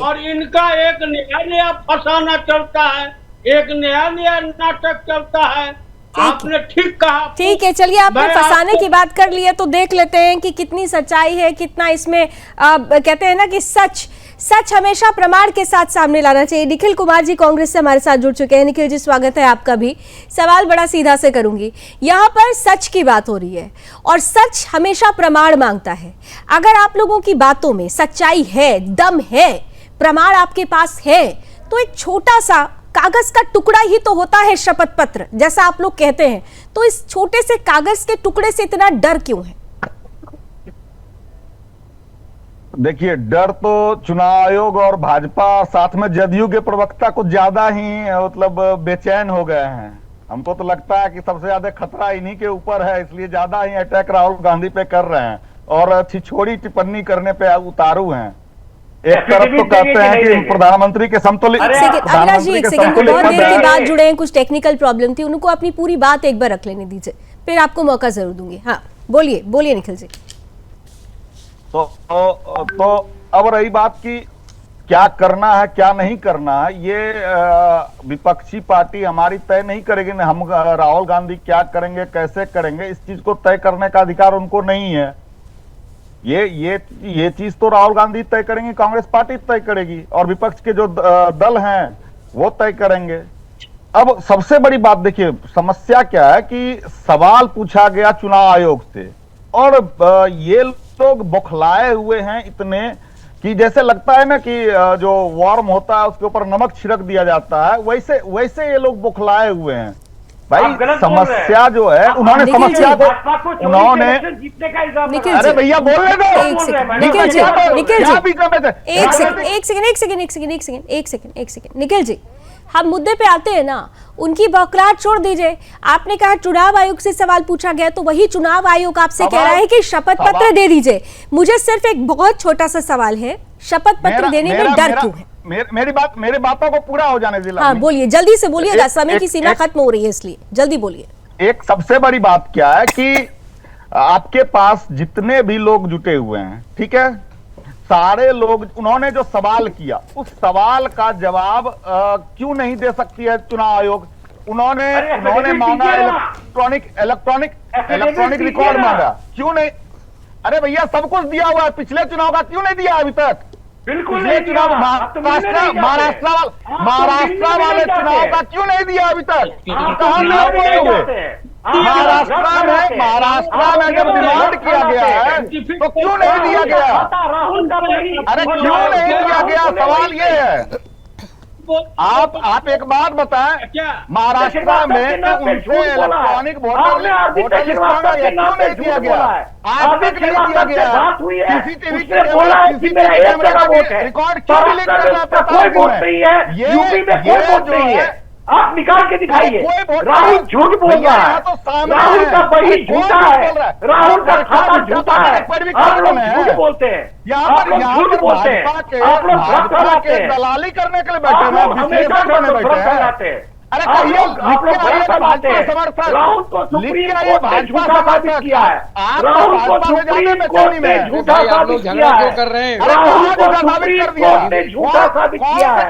और इनका एक नया फसाना चलता है, एक नया नाटक चलता है। आपने ठीक कहा। ठीक है, चलिए आपने फंसाने की बात कर ली है तो देख लेते हैं कि कितनी सच्चाई है, कितना इसमें कहते हैं ना कि सच हमेशा प्रमाण के साथ सामने लाना चाहिए। निखिल कुमार जी कांग्रेस से हमारे साथ जुड़ चुके हैं। निखिल जी स्वागत है आपका भी। सवाल बड़ा सीधा से करूंगी, यहाँ पर सच की बात हो रही है और सच हमेशा प्रमाण मांगता है। अगर आप लोगों की बातों में सच्चाई है, दम है, प्रमाण आपके पास है, तो एक छोटा सा कागज का टुकड़ा ही तो होता है शपथ पत्र, जैसा आप लोग कहते हैं, तो इस छोटे से कागज के टुकड़े से इतना डर क्यों है? देखिए, डर तो चुनाव आयोग और भाजपा साथ में जदयू के प्रवक्ता कुछ ज्यादा ही मतलब बेचैन हो गए हैं। हमको तो लगता है कि सबसे ज्यादा खतरा इन्हीं के ऊपर है, इसलिए ज्यादा ही अटैक राहुल गांधी पे कर रहे हैं और छिछोड़ी टिप्पणी करने पे उतारू हैं। एक तरफ तो कहते हैं कि प्रधानमंत्री के समतुल्य। अविनाश जी एक सेकंड, बहुत देर की बात जुड़े हैं, कुछ टेक्निकल प्रॉब्लम थी, उनको अपनी पूरी बात एक बार रख लेने दीजिए, फिर आपको मौका जरूर दूंगी। हाँ बोलिए निखिल जी। तो अब रही बात की क्या करना है क्या नहीं करना है, ये विपक्षी पार्टी हमारी तय नहीं करेगी। हम राहुल गांधी क्या करेंगे, कैसे करेंगे, इस चीज को तय करने का अधिकार उनको नहीं है। ये चीज तो राहुल गांधी तय करेंगे, कांग्रेस पार्टी तय करेगी और विपक्ष के जो दल हैं वो तय करेंगे। अब सबसे बड़ी बात देखिए, समस्या क्या है कि सवाल पूछा गया चुनाव आयोग से और ये लोग बौखलाए हुए हैं इतने कि जैसे लगता है ना कि जो वार्म होता है उसके ऊपर नमक छिड़क दिया जाता है, वैसे ये लोग बौखलाए हुए हैं। भाई समस्या जो है, उन्होंने समस्या को उन्होंने अरे भैया बोल रहे निखिल जी, हम मुद्दे पे आते हैं ना, उनकी बौखलाहट छोड़ दीजिए। आपने कहा चुनाव आयोग से सवाल पूछा गया, तो वही चुनाव आयोग आपसे कह रहा है कि शपथ पत्र दे दीजिए। मुझे सिर्फ एक बहुत छोटा सा सवाल है, शपथ पत्र देने में डर क्यों है? मेरी बातों को पूरा हो जाने दीजिए। हाँ बोलिए, जल्दी से बोलिएगा, समय की सीमा एक- खत्म हो रही है, इसलिए जल्दी बोलिए। एक सबसे बड़ी बात क्या है कि आपके पास जितने भी लोग जुटे हुए हैं, ठीक है, सारे लोग, उन्होंने जो सवाल किया उस सवाल का जवाब क्यों नहीं दे सकती है चुनाव आयोग? उन्होंने मांगा इलेक्ट्रॉनिक रिकॉर्ड मांगा, क्यों नहीं? अरे भैया सब कुछ दिया हुआ है, पिछले चुनाव का क्यों नहीं दिया अभी तक? बिल्कुल पिछले चुनाव महाराष्ट्र वाले चुनाव का क्यों नहीं दिया अभी तक? कहां नाम बोले हुए? महाराष्ट्र में जब डिमांड किया गया है तो क्यों नहीं दिया गया? अरे क्यों नहीं दिया गया, सवाल ये है। आप एक बात बताएं, महाराष्ट्र में उनसे इलेक्ट्रॉनिक वोटर लिस्ट मांगा गया, क्यों नहीं दिया गया? आज तक नहीं दिया गया। सीसीटीवी रिकॉर्ड क्यों डिलीट करना पड़ता है? ये जो है आप निकाल के दिखाइए। राहुल झूठ बोल रहा है, राहुल का बही झूठा है, राहुल का खाता झूठा है, आप लोग झूठ बोलते हैं, आप लोग झूठ बोलते हैं, आप लोग भ्रम फैलाते हैं, दलाली करने के लिए बैठे हैं, हमेशा भ्रम फैलाते हैं। अरे आप लोग भ्रम फैलाते हैं। राहुल को सुप्रीम कोर्ट ने झूठा साबित किया है, राहुल को सुप्रीम कोर्ट ने झूठा साबित किया है, राहुल को सुप्रीम कोर्ट ने झूठा साबित किया है,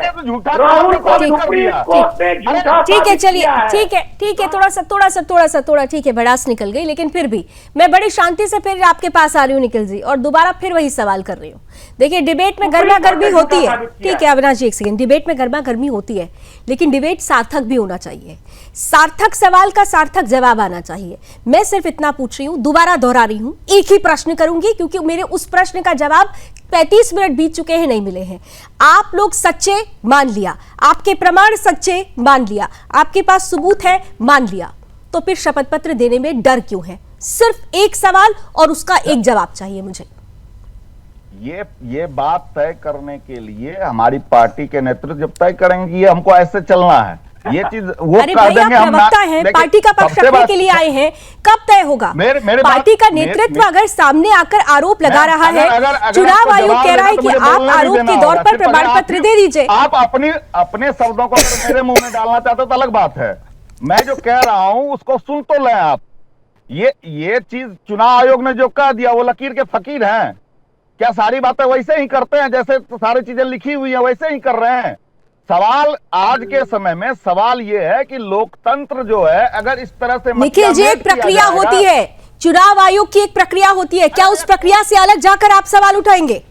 राहुल को सुप्रीम कोर्ट ने झूठा। ठीक है, चलिए, ठीक है, थोड़ा ठीक है, भड़ास निकल गई, लेकिन फिर भी मैं बड़ी शांति से फिर आपके पास आ रही हूँ निखिल जी, और दोबारा फिर वही सवाल कर रही हूँ। देखिए, डिबेट में गर्मा गर्मी होती है, ठीक है अविनाश जी, एक सेकंड, डिबेट में गर्मा गर्मी होती है, लेकिन डिबेट सार्थक भी होना चाहिए, सार्थक सवाल का सार्थक जवाब आना चाहिए। मैं सिर्फ इतना पूछ रही हूँ, दोबारा दोहरा रही हूँ, एक ही प्रश्न करूंगी क्योंकि मेरे उस प्रश्न का जवाब 35 मिनट बीत चुके हैं, नहीं मिले हैं। आप लोग सच्चे मान लिया, आपके प्रमाण सच्चे मान लिया, आपके पास सबूत है मान लिया, तो फिर शपथ पत्र देने में डर क्यों है? सिर्फ एक सवाल और उसका एक जवाब चाहिए मुझे। ये बात तय करने के लिए हमारी पार्टी के नेतृत्व जब तय करेंगे कि ये हमको ऐसे चलना है, ये चीज वो अरे कह भैया, देंगे। हम प्रवक्ता हैं, पार्टी का पक्ष रखने के लिए आए हैं, कब तय होगा? पार्टी का नेतृत्व अगर सामने आकर आरोप लगा रहा है, चुनाव आयोग कह रहा है कि आप आरोप के दौर पर प्रमाण पत्र दे दीजिए। आप अपने शब्दों को मेरे मुंह में डालना चाहते हो तो अलग बात है, मैं जो कह रहा हूं उसको सुन तो लें आप। ये चीज चुनाव आयोग ने जो कह दिया, वो लकीर के फकीर हैं क्या? सारी बातें वैसे ही करते हैं, जैसे सारी चीजें लिखी हुई है वैसे ही कर रहे हैं। सवाल आज के समय में सवाल ये है कि लोकतंत्र जो है अगर इस तरह से निखिल जी, एक प्रक्रिया होती है, चुनाव आयोग की एक प्रक्रिया होती है, क्या उस प्रक्रिया से अलग जाकर आप सवाल उठाएंगे?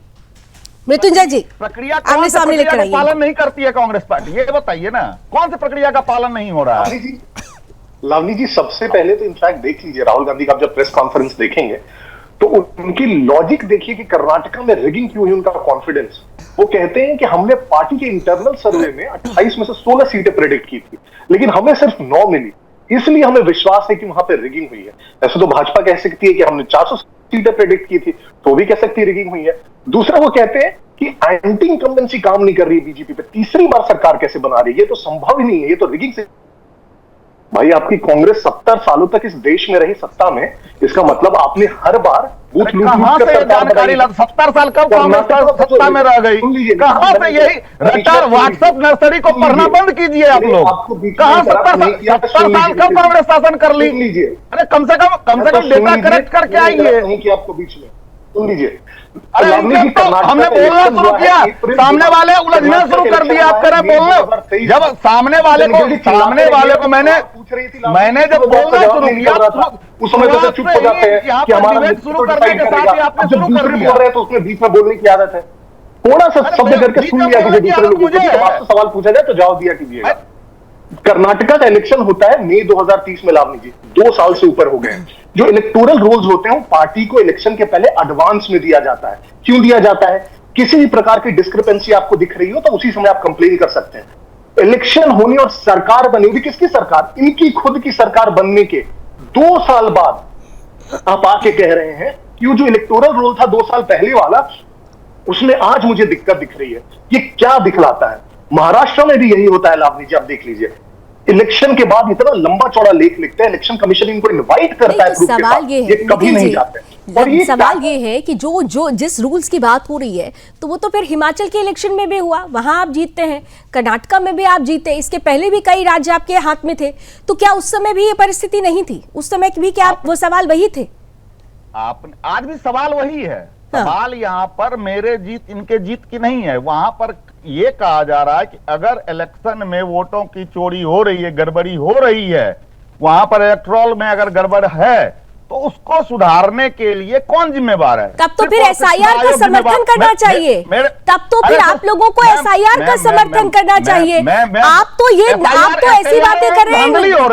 मृत्युंजय जी, प्रक्रिया आमने सामने लेकर आइए। पालन नहीं करती है कांग्रेस पार्टी, ये बताइए ना, कौन सी प्रक्रिया का पालन नहीं हो रहा है? लावनी जी, सबसे पहले तो इनफैक्ट देख लीजिए राहुल गांधी का आप जब प्रेस कॉन्फ्रेंस देखेंगे तो उनकी लॉजिक देखिए कि कर्नाटका में रिगिंग क्यों हुई, उनका कॉन्फिडेंस। वो कहते हैं कि हमने पार्टी के इंटरनल सर्वे में 28 में से 16 सीटें प्रेडिक्ट की थी, लेकिन हमें सिर्फ 9 मिली, इसलिए हमें विश्वास है कि वहां पे रिगिंग हुई है। ऐसे तो भाजपा कह सकती है कि हमने 400 सीटें प्रेडिक्ट की थी, तो भी कह सकती है रिगिंग हुई है। दूसरा, वो कहते हैं कि एंटी इनकम्बेंसी काम नहीं कर रही है बीजेपी पे, तीसरी बार सरकार कैसे बना रही है, ये तो संभव ही नहीं है, ये तो रिगिंग से। भाई, आपकी कांग्रेस 70 सालों तक इस देश में रही सत्ता में, इसका मतलब आपने हर बार बूथ लूट कर जानकारी 70 साल कब कांग्रेस सत्ता में रह गई? कहां से यही रटार व्हाट्सएप नर्सरी को पढ़ना बंद कीजिए आप लोग। कहां 70 साल कब कांग्रेस शासन कर ली? अरे कम से कम डेटा करेक्ट करके आइए। कि आपको बीच में सुन लीजिए, अरे हमने बोलना शुरू किया, सामने वाले उलझना शुरू कर दिया, आप कह रहे बोलना। जब सामने वाले को मैंने जब बोलना शुरू किया उस समय तो चुप हो जाते हैं कि हमारा शुरू करने के साथ ही आपने शुरू कर दिया। बोल रहे हैं तो उसमें बीच में बोलने की आदत है, थोड़ा सा शब्द करके सुन लिया कीजिए दूसरे लोगों को, जब आपसे सवाल पूछा जाए तो जवाब दिया कीजिएगा। कर्नाटका का इलेक्शन होता है मई 2030 में, लावनी जी 2 साल से ऊपर हो गए हैं। जो इलेक्टोरल रोल्स होते हैं वो पार्टी को इलेक्शन के पहले एडवांस में दिया जाता है। क्यों दिया जाता है? किसी भी प्रकार की डिस्क्रिपेंसी आपको दिख रही हो तो उसी समय आप कंप्लेन कर सकते हैं। इलेक्शन होने और सरकार बनी होगी, किसकी सरकार? इनकी खुद की सरकार बनने के 2 साल बाद आप आके कह रहे हैं कि जो इलेक्टोरल रोल था 2 साल पहले वाला, उसमें आज मुझे दिक्कत दिख रही है। ये क्या दिखलाता है? महाराष्ट्र में भी यही होता है, लाभ लीजिए, आप देख लीजिए, इलेक्शन के बाद इतना लंबा चौड़ा लेख लिखते हैं, इलेक्शन कमीशन इनको इनवाइट करता है, सवाल ये कभी नहीं जाते। सवाल ये है कि जो जिस रूल्स की बात हो रही है तो वो तो फिर हिमाचल के इलेक्शन में भी हुआ, वहां आप जीतते हैं, कर्नाटका में भी आप जीते, इसके पहले भी कई राज्य आपके हाथ में थे, तो क्या उस समय भी ये परिस्थिति नहीं थी? उस समय भी क्या वो सवाल वही थे? आज भी सवाल वही है। सवाल यहाँ पर मेरे जीत इनके जीत की नहीं है। वहां पर ये कहा जा रहा है कि अगर इलेक्शन में वोटों की चोरी हो रही है, गड़बड़ी हो रही है, वहां पर इलेक्ट्रोल में अगर गड़बड़ है तो उसको सुधारने के लिए कौन जिम्मेवार है? तब तो फिर एसआईआर का समर्थन करना चाहिए। तब तो फिर आप लोगों को एसआईआर का समर्थन करना चाहिए। आप तो ऐसी बातें कर रहे हैं,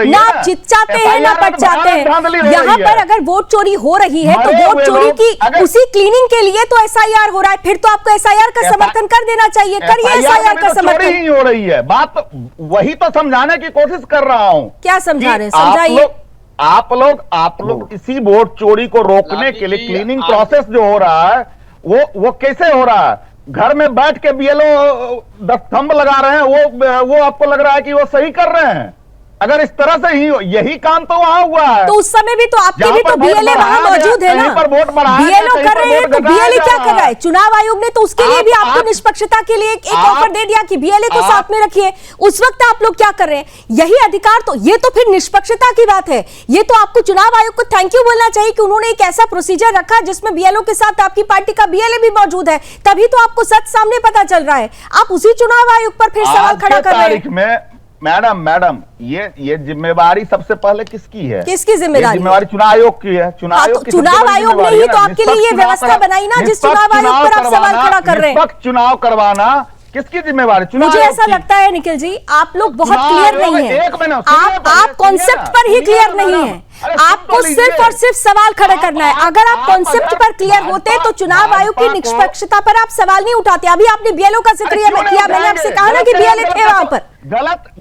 ना आप जीत चाहते हैं ना पट चाहते हैं। यहाँ पर अगर वोट चोरी हो रही है तो वोट चोरी की उसी क्लीनिंग के लिए तो एसआईआर हो रहा है, फिर तो आपको एसआईआर का समर्थन कर देना चाहिए। करिए एसआईआर का समर्थन। ही हो रही है बात, वही तो समझाने की कोशिश कर रहा हूँ। क्या समझा रहे हैं, समझाइए। आप लोग इसी वोट चोरी को रोकने के लिए क्लीनिंग प्रोसेस जो हो रहा है वो कैसे हो रहा है? घर में बैठ के बीएलओ 10 थंब लगा रहे हैं, वो आपको लग रहा है कि वो सही कर रहे हैं? अगर इस तरह से ही यही काम तो वहां हुआ है, तो उस समय भी तो आपके भी तो बीएलए वहां मौजूद है ना। बीएलओ कर रहे हैं तो बीएलए क्या कर रहा है? चुनाव आयोग ने तो उसके लिए भी आपको निष्पक्षता के लिए एक ऑफर दे दिया कि बीएलए को साथ में रखिए। उस वक्त आप लोग क्या कर रहे हैं? यही अधिकार तो, ये तो फिर निष्पक्षता की बात है। ये तो आपको चुनाव आयोग को थैंक यू बोलना चाहिए कि उन्होंने एक ऐसा प्रोसीजर रखा जिसमें बीएलओ के साथ आपकी पार्टी का बीएलए भी मौजूद है, तभी तो आपको सच सामने पता चल रहा है। आप उसी चुनाव आयोग पर फिर सवाल खड़ा कर रहे हैं। मैडम ये जिम्मेवारी सबसे पहले किसकी है? किसकी जिम्मेदारी? जिम्मेवारी चुनाव आयोग की है। चुनाव आयोग ने ही तो आपके लिए ये व्यवस्था बनाई ना, जिस चुनाव आयोग पर आप सवाल खड़ा कर रहे हैं। चुनाव करवाना किसकी जिम्मेवारी? मुझे ऐसा लगता है निखिल जी, आप लोग बहुत क्लियर नहीं है। आप कॉन्सेप्ट पर ही क्लियर नहीं है। आपको सिर्फ और सिर्फ सवाल खड़ा करना है। अगर आप कॉन्सेप्ट पर क्लियर होते तो चुनाव आयोग की निष्पक्षता पर आप सवाल नहीं उठाते। अभी आपने बीएलओ का जिक्र किया, मैंने आपसे कहा ना कि बीएलए थे वहां पर।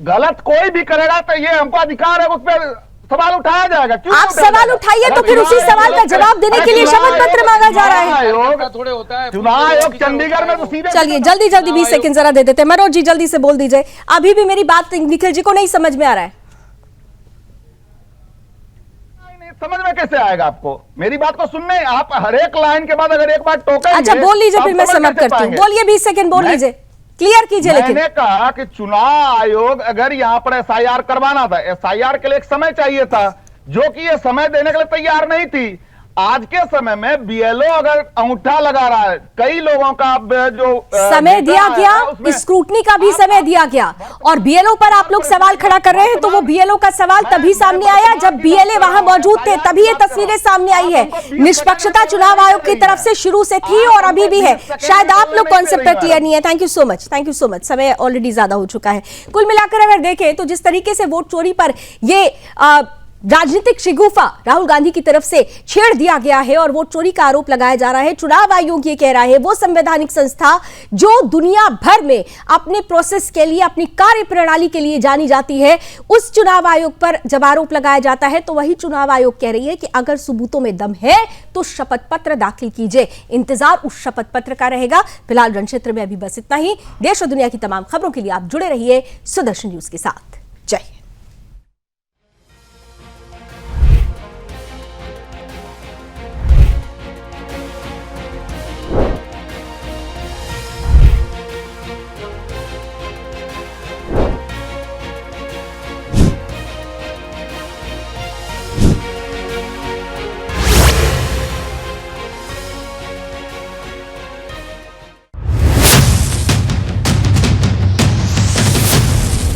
गलत कोई भी करेगा तो ये हमको अधिकार है, उस पर सवाल उठाया जाएगा। क्यों आप सवाल उठाइए तो फिर उसी सवाल का जवाब देने के लिए शपथ पत्र मांगा जा रहा है। चुनाव आयोग चंडीगढ़ में तो सीधे। चलिए जल्दी 20 सेकंड जरा दे देते हैं। मनोज जी जल्दी से बोल दीजिए, अभी भी मेरी बात निखिल जी को नहीं समझ में आ रहा है। समझ में कैसे आएगा आपको? मेरी बात को सुनने, आप हर एक लाइन के बाद अगर एक बार टोकेंगे। अच्छा बोल लीजिए, फिर मैं समाप्त करती हूँ। बोलिए 20 सेकंड बोल लीजिए, क्लियर कीजिए। लेकिन मैंने कहा कि चुनाव आयोग अगर यहाँ पर एसआईआर करवाना था, एसआईआर के लिए एक समय चाहिए था, जो कि ये समय देने के लिए तैयार नहीं थी। आज के समय में बीएलओ अगर अंगूठा लगा रहा है, कई लोगों का जो समय दिया गया, स्क्रूटनी का भी समय दिया गया, और बीएलओ पर आप लोग सवाल खड़ा कर रहे हैं, तो वो बीएलओ का सवाल तभी सामने आया जब बीएलए वहां मौजूद थे, तभी ये तस्वीरें सामने आई है। निष्पक्षता चुनाव आयोग की तरफ से शुरू से थी और अभी भी है। शायद आप लोग कॉन्सेप्ट पर क्लियर नहीं है। Thank you so much. समय ऑलरेडी ज्यादा हो चुका है। कुल मिलाकर अगर देखें तो जिस तरीके से वोट चोरी पर ये राजनीतिक शिगुफा राहुल गांधी की तरफ से छेड़ दिया गया है और वोट चोरी का आरोप लगाया जा रहा है, चुनाव आयोग ये कह रहा है वो संवैधानिक संस्था जो दुनिया भर में अपने प्रोसेस के लिए, अपनी कार्य प्रणाली के लिए जानी जाती है, उस चुनाव आयोग पर जब आरोप लगाया जाता है तो वही चुनाव आयोग कह रही है कि अगर सबूतों में दम है तो शपथ पत्र दाखिल कीजिए। इंतजार उस शपथ पत्र का रहेगा। फिलहाल रणक्षेत्र में अभी बस इतना ही। देश और दुनिया की तमाम खबरों के लिए आप जुड़े रहिए सुदर्शन न्यूज के साथ। जय हिंद।